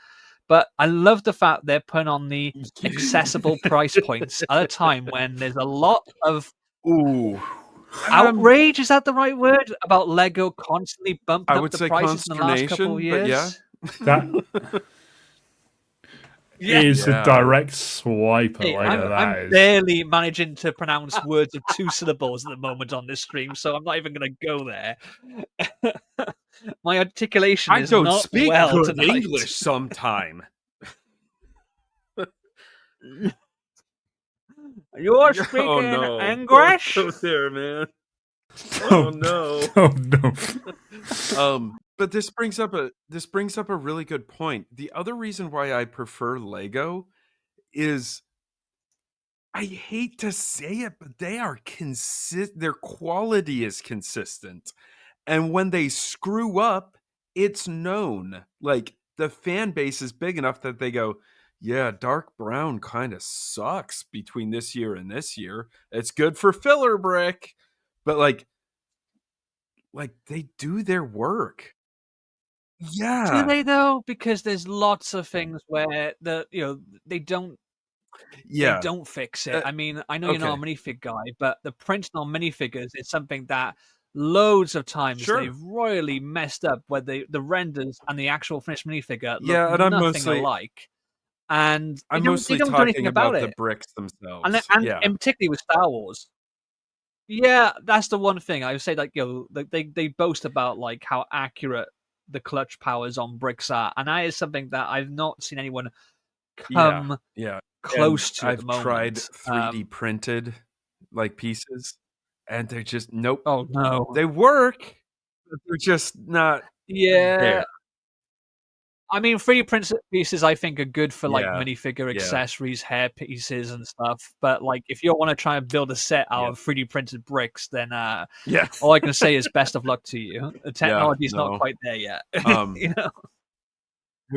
But I love the fact they're putting on the accessible price points at a time when there's a lot of Ooh. outrage. Is that the right word? About Lego constantly bumping I up would the say prices in the last couple of consternation, but years. that Yeah. is Yeah. a direct swipe at Hey, Lego. I'm barely managing to pronounce words of 2 syllables at the moment on this stream, so I'm not even going to go there. My articulation I is don't not speak well good tonight. English sometime. You're speaking Oh no. English? Don't go there, man. Oh no. Oh no. But this brings up a really good point. The other reason why I prefer Lego is, I hate to say it, but they are their quality is consistent. And when they screw up, it's known. Like, the fan base is big enough that they go, yeah, dark brown kind of sucks between this year and this year. It's good for filler brick. But like they do their work. Do Yeah. they though? Because there's lots of things where they don't Yeah. fix it. I mean, I know you're not a okay. minifig guy, but the printing on minifigures is something that loads of times Sure. they've royally messed up, where the renders and the actual finished minifigure look Yeah, and I'm nothing alike. And I'm they mostly don't do anything talking about the it. bricks themselves. And Yeah. particularly with Star Wars. Yeah, that's the one thing I would say. Like, they boast about like how accurate the clutch powers on bricks are, and that is something that I've not seen anyone come Yeah. close And to at I've the moment. tried 3D printed like pieces, and they're just nope. Oh no, They work, but they're just not yeah. there. I mean, 3D print pieces I think are good for like Yeah, minifigure yeah. accessories, hair pieces, and stuff. But like, if you want to try and build a set out Yeah. of 3D printed bricks, then Yeah. all I can say is best of luck to you. The technology's no. not quite there yet. Who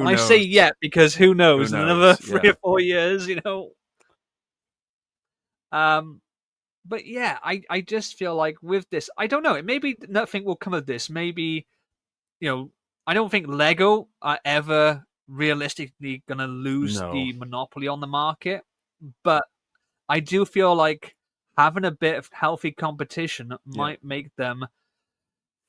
And I knows? say yet because who knows? In another knows? 3 Yeah. or 4 years, But yeah, I just feel like with this, I don't know. Maybe nothing will come of this. Maybe, I don't think Lego are ever realistically going to lose No. the monopoly on the market. But I do feel like having a bit of healthy competition might make them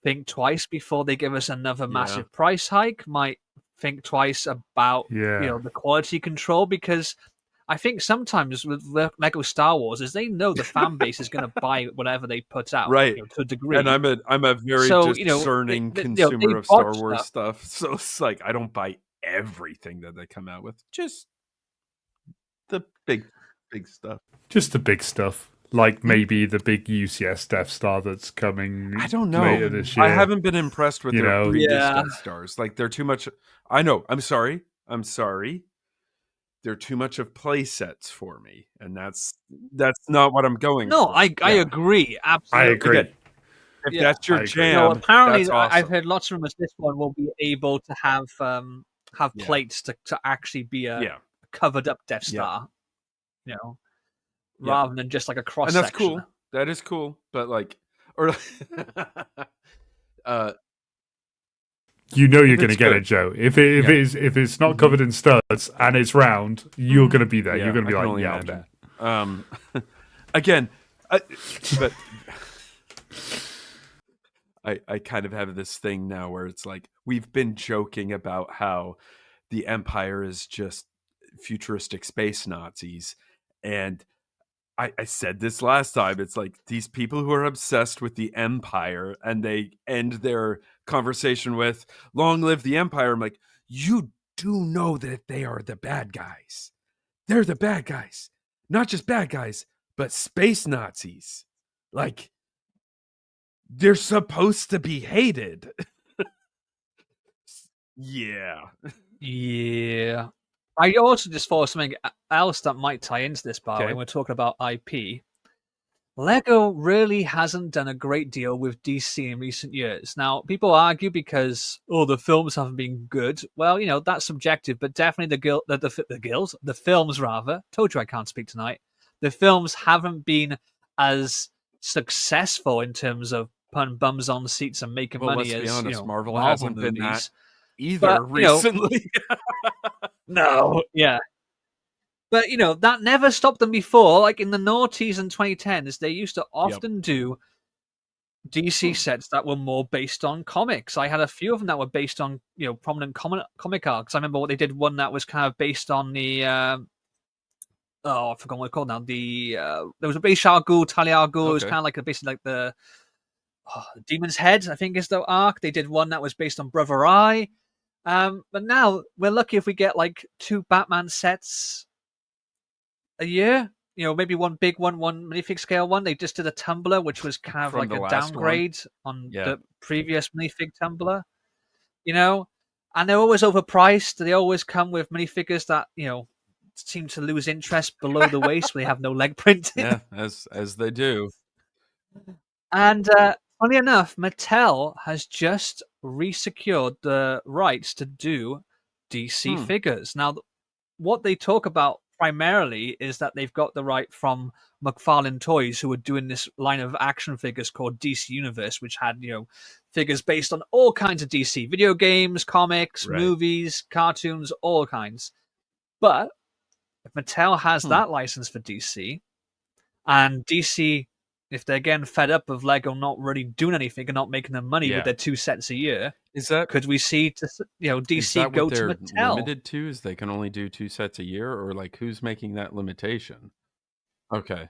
think twice before they give us another massive price hike. Might think twice about the quality control, because I think sometimes with Lego Star Wars is they know the fan base is going to buy whatever they put out, Right. to a degree. And I'm a very discerning consumer of Star Wars stuff. So it's like I don't buy everything that they come out with, just the big stuff. Just the big stuff. Like maybe the big UCS Death Star that's coming I don't know. later this year. I haven't been impressed with their previous Yeah. Death Stars. Like, they're too much. I know. I'm sorry. They're too much of play sets for me, and that's not what I'm going No, for. I agree. Absolutely. I agree. Again, if that's your I agree. jam, No, apparently that's awesome. I've heard lots of rumors this one will be able to have plates to actually be a covered up Death Star, rather than just like a cross and section. that's cool. That is cool, but like, or you know you're going to it's get good. it, Joe. If it's not covered in studs and it's round, you're going to be there. You're going to be I can like, only yeah, I'm imagine. there. Again, but I kind of have this thing now where it's like, we've been joking about how the Empire is just futuristic space Nazis, and I said this last time. It's like these people who are obsessed with the Empire and they end their conversation with "Long live the Empire." I'm like, you do know that they are the bad guys. They're the bad guys. Not just bad guys, but space Nazis. Like, they're supposed to be hated. Yeah. Yeah. I also just thought of something else that might tie into this, by the way, Okay. when we're talking about IP. Lego really hasn't done a great deal with DC in recent years. Now, people argue because, the films haven't been good. Well, that's subjective, but definitely the films rather. Told you I can't speak tonight. The films haven't been as successful in terms of putting bums on seats and making Well, money let's be as, honest, Marvel Marvel hasn't done that movies. either But, recently. No, yeah. But, that never stopped them before. Like in the noughties and 2010s, they used to often do DC sets that were more based on comics. I had a few of them that were based on, prominent comic arcs. I remember what they did one that was kind of based on the, I forgot what it's called now. There was a base Shah Ghul, Talia al Ghul. It was Okay. kind of like basically like the Demon's Head, I think is the arc. They did one that was based on Brother Eye. But now we're lucky if we get like 2 Batman sets a year, maybe one big one minifig scale one. They just did a Tumblr, which was kind of From like the a last downgrade on Yeah. the previous minifig Tumblr, and they're always overpriced. They always come with minifigures that, seem to lose interest below the waist when they have no leg printing. Yeah, as they do. And funny enough, Mattel has just resecured the rights to do DC figures. Now, what they talk about primarily is that they've got the right from McFarlane Toys, who were doing this line of action figures called DC Universe, which had, figures based on all kinds of DC video games, comics, Right. movies, cartoons, all kinds. But if Mattel has that license for DC, and DC, if they're getting fed up of Lego not really doing anything and not making them money with their 2 sets a year, could we see DC go to Mattel? Limited to? Is they can only do 2 sets a year, or like who's making that limitation? Okay.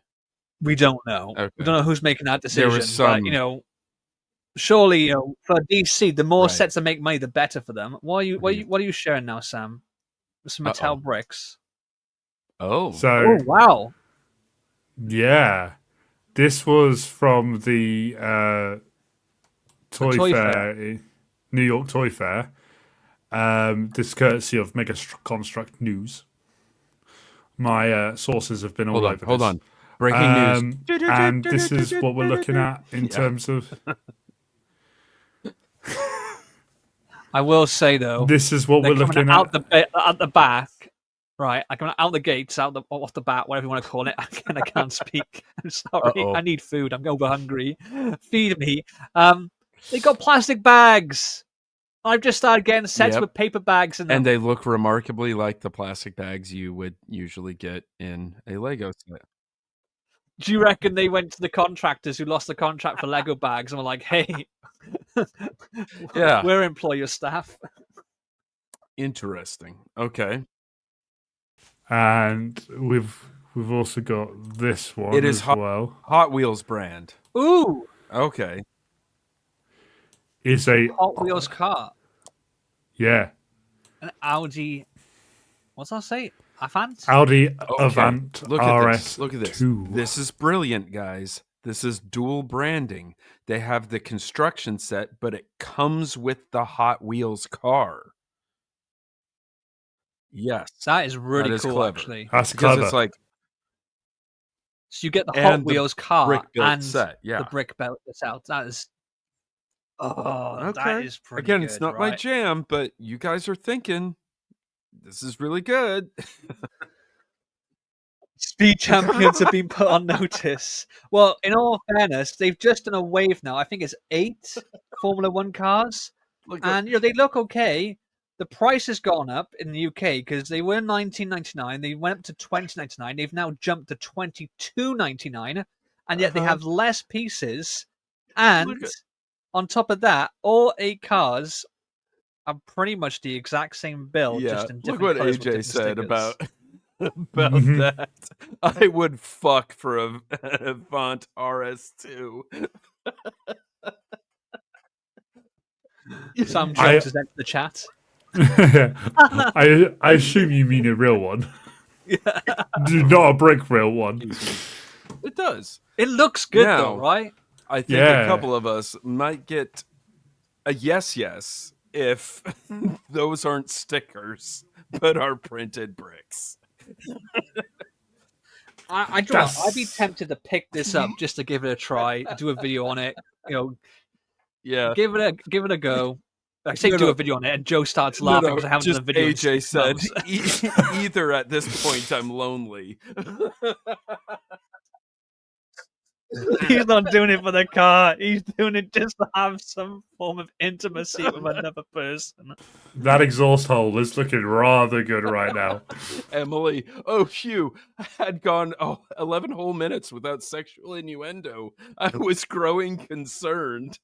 We don't know. Okay. We don't know who's making that decision. There was some... But surely, for DC, the more Right. sets that make money, the better for them. What are you sharing now, Sam? Some Mattel bricks. Oh. So, Wow. yeah, this was from the toy fair, New York Toy Fair. This courtesy of Mega Construct News. My sources have been all over this. Hold on. Breaking news. And this is what we're looking at in terms of... I will say, though, this is what we're looking at at the back. Right, I come out the gates, off the bat, whatever you want to call it. Again, I can't speak. I'm sorry. Uh-oh. I need food. I'm over hungry. Feed me. They got plastic bags. I've just started getting sets with paper bags in them. And they look remarkably like the plastic bags you would usually get in a Lego set. Do you reckon they went to the contractors who lost the contract for Lego bags and were like, "Hey, we'll employ your staff"? Interesting. Okay. And we've also got this one. It is as well. Hot Wheels brand. Ooh. Okay. Is a Hot Wheels car. Yeah. An Audi. What's that say? Avant? Audi Avant Look at RS2. this. Look at this. This is brilliant, guys. This is dual branding. They have the construction set, but it comes with the Hot Wheels car. Yes. That is really cool, clever. actually. That's because clever. it's like... So you get the Hot and the Wheels car brick-built and set, yeah. the brick built set. That is... Oh, Okay. that is pretty Again, good, it's not my jam, but you guys are thinking, this is really good. Speed champions have been put on notice. Well, in all fairness, they've just done a wave now. I think it's 8 Formula One cars. And they look okay. The price has gone up in the UK because they were $19.99. They went up to $20.99. They've now jumped to $22.99, and yet they have less pieces. And on top of that, all 8 cars are pretty much the exact same build, just in different look what colors with AJ different said stickers. about that. I would fuck for an Avant RS2. Sam Jones has entered the chat. I assume you mean a real one. Not a brick real one. It does. It looks good though, Now, right? I think a couple of us might get a yes if those aren't stickers, but are printed bricks. I'd be tempted to pick this up just to give it a try, do a video on it. Yeah, give it a go. I say do a video on it, and Joe starts laughing because I haven't done a video. AJ said, either at this point I'm lonely. He's not doing it for the car. He's doing it just to have some form of intimacy with another person. That exhaust hole is looking rather good right now. Emily, oh phew, had gone 11 whole minutes without sexual innuendo. I was growing concerned.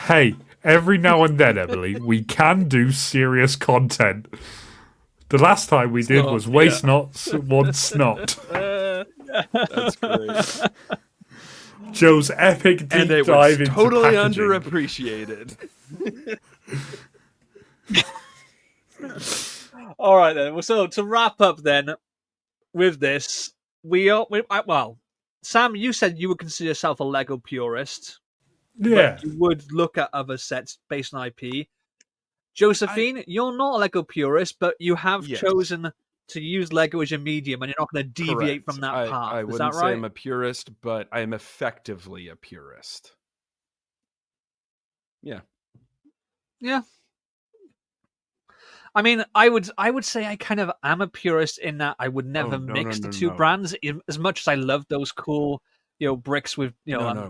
Hey, every now and then, Emily, we can do serious content. The last time we did was waste not, want snot. That's great. Joe's epic deep and it dive was into totally packaging. underappreciated. All right then. So to wrap up then with this, well, Sam, you said you would consider yourself a Lego purist. Yeah, you would look at other sets based on IP. Josephine, you're not a Lego purist, but you have chosen to use Lego as your medium, and you're not going to deviate from that path. I Is that wouldn't right? say I'm a purist, but I am effectively a purist. Yeah. Yeah. I mean, I would say I kind of am a purist in that I would never mix the two brands. As much as I love those cool, bricks with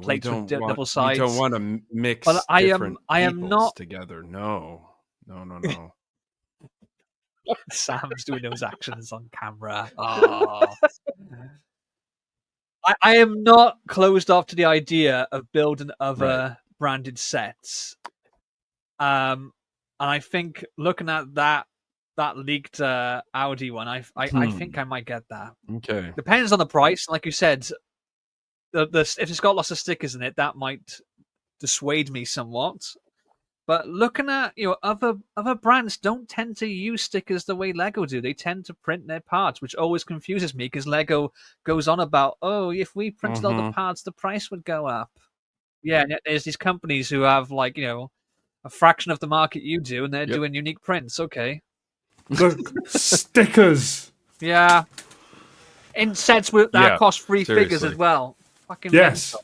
plates with double sides. We don't want to mix different peoples together. No. Sam's doing those actions on camera. Oh. I am not closed off to the idea of building other branded sets. And I think looking at that leaked Audi one, I think I might get that. Okay. Depends on the price. Like you said, if it's got lots of stickers in it, that might dissuade me somewhat. But looking at other brands don't tend to use stickers the way Lego do. They tend to print their parts, which always confuses me because Lego goes on about, if we printed all the parts, the price would go up. Yeah, and there's these companies who have a fraction of the market you do, and they're doing unique prints. Okay, look, stickers. Yeah, in sets that cost 3 figures as well. Fucking yes,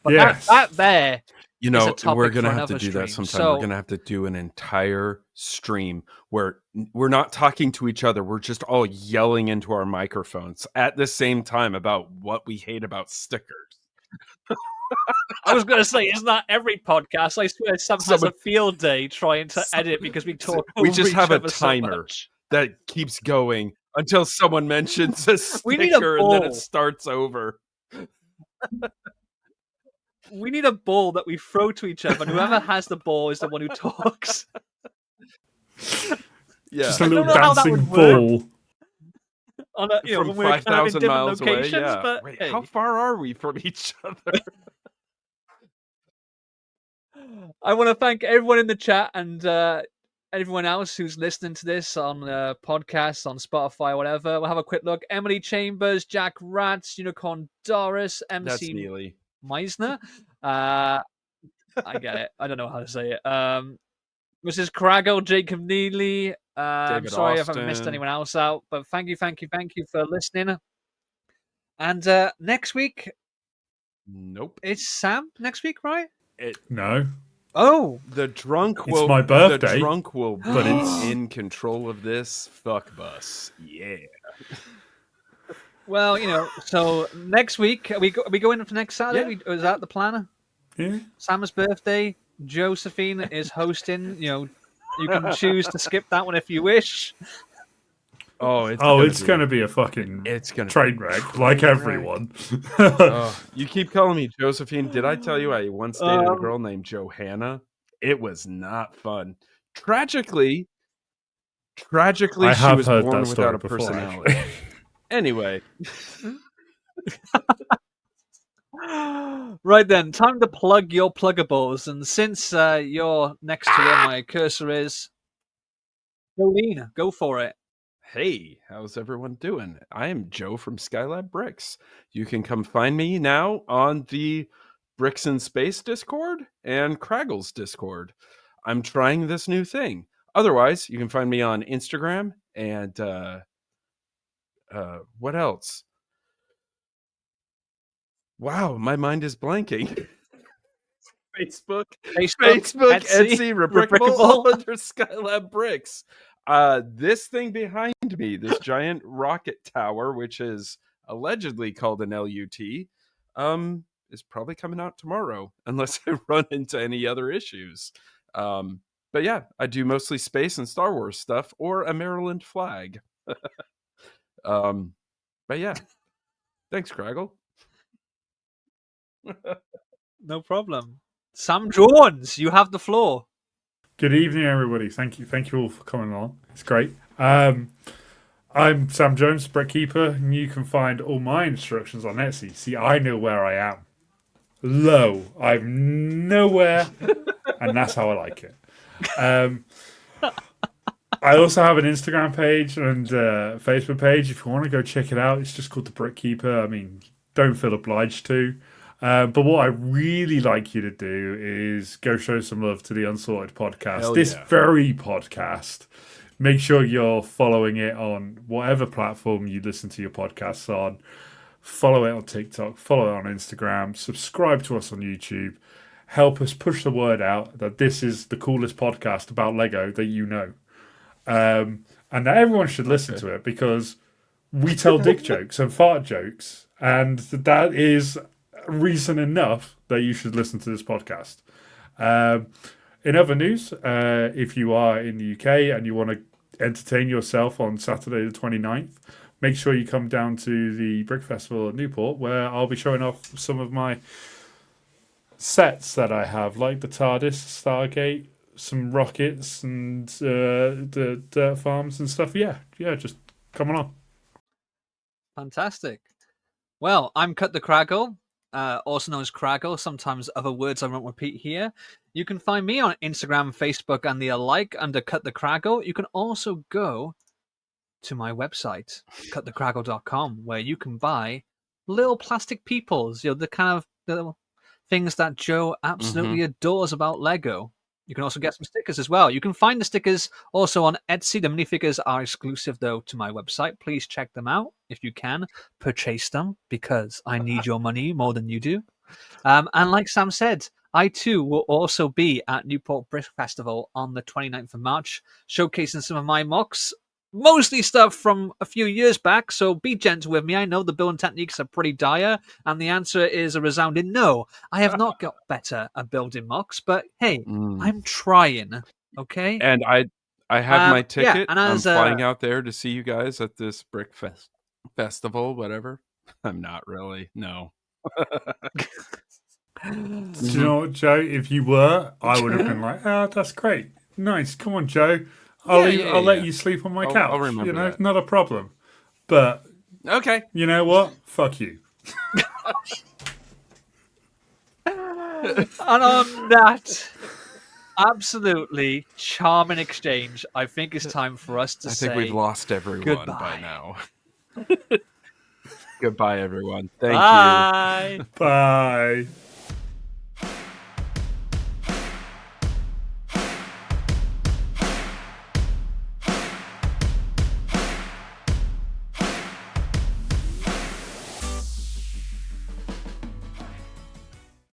but that there. We're going to have to do that sometime. We're going to have to do an entire stream where we're not talking to each other. We're just all yelling into our microphones at the same time about what we hate about stickers. I was going to say, it's not every podcast. I swear Sam has a field day trying to edit because we talk over We just have a timer that keeps going until someone mentions a sticker we need a and then it starts over. We need a ball that we throw to each other, and whoever has the ball is the one who talks. Yeah, just a little dancing ball. On from 5,000 miles away. Yeah. But, wait, how far are we from each other? I want to thank everyone in the chat and everyone else who's listening to this on podcasts, on Spotify, whatever. We'll have a quick look. Emily Chambers, Jack Ratz, Unicorn Doris, MC That's Neely. Meisner. I get it. I don't know how to say it. Mrs. Craggle, Jacob Neely. I'm sorry if I've missed anyone else out, but thank you for listening. And next week, nope, it's Sam next week, right? No. Oh, the drunk will. It's my birthday. The drunk will be in control of this fuck bus. Yeah. Well, so next week, are we going for next Saturday? Is that the plan? Yeah. Sam's birthday. Josephine is hosting. You can choose to skip that one if you wish. It's going to be a fucking train wreck, like everyone. You keep calling me Josephine. Did I tell you I once dated a girl named Johanna? It was not fun. Tragically, she was born without a personality. Anyway. Right then, time to plug your pluggables. And since you're next to where my cursor is, Jolene, go for it. Hey, how's everyone doing? I am Joe from Skylab Bricks. You can come find me now on the Bricks in Space Discord and Craggle's Discord. I'm trying this new thing. Otherwise, you can find me on Instagram and what else? Wow, my mind is blanking. Facebook, Etsy, Rebrickable, all under Skylab Bricks. This thing behind me, this giant rocket tower, which is allegedly called an LUT, is probably coming out tomorrow, unless I run into any other issues. But yeah, I do mostly space and Star Wars stuff, or a Maryland flag. But yeah, thanks, Craggle. No problem. Sam Jones, you have the floor. Good evening, everybody. Thank you all for coming along. It's great. I'm Sam Jones, Brickkeeper, and you can find all my instructions on Etsy. See, I know where I am. Low. I'm nowhere, and that's how I like it. I also have an Instagram page and Facebook page. If you want to go check it out, it's just called The Brickkeeper. I mean, don't feel obliged to. But what I really like you to do is go show some love to the Unsorted podcast. Hell this yeah. very podcast. Make sure you're following it on whatever platform you listen to your podcasts on. Follow it on TikTok. Follow it on Instagram. Subscribe to us on YouTube. Help us push the word out that this is the coolest podcast about Lego that you know. And that everyone should listen to it because we tell dick jokes and fart jokes. And that is reason enough that you should listen to this podcast. In other news, if you are in the UK and you want to entertain yourself on Saturday the 29th, make sure you come down to the Brick Festival at Newport, where I'll be showing off some of my sets that I have, like the TARDIS, Stargate, some rockets, and the dirt farms and stuff. Yeah, just come along. Fantastic. Well, I'm Cut the Craggle, also known as Craggle. Sometimes other words I won't repeat here. You can find me on Instagram, Facebook, and the alike under Cut the Craggle. You can also go to my website, cutthecraggle.com, where you can buy little plastic peoples, the kind of little things that Joe absolutely adores about Lego. You can also get some stickers as well. You can find the stickers also on Etsy. The minifigures are exclusive, though, to my website. Please check them out if you can. Purchase them because I need your money more than you do. And like Sam said, I too will also be at Newport Brick Festival on the 29th of March, showcasing some of my mocks. Mostly stuff from a few years back, so be gentle with me. I know the building techniques are pretty dire, and the answer is a resounding no. I have not got better at building mocks, but hey, I'm trying, okay? And I have my ticket. Yeah, and as, I'm flying out there to see you guys at this Brick Festival, whatever. I'm not really, no. Do you know what, Joe? If you were, I would have been like, oh, that's great. Nice. Come on, Joe. I'll let you sleep on my couch. I'll remember that. Not a problem. But okay, you know what? Fuck you. And on that absolutely charming exchange, I think it's time for us to say I think we've lost everyone goodbye. by now. Goodbye, everyone. Thank you. Bye.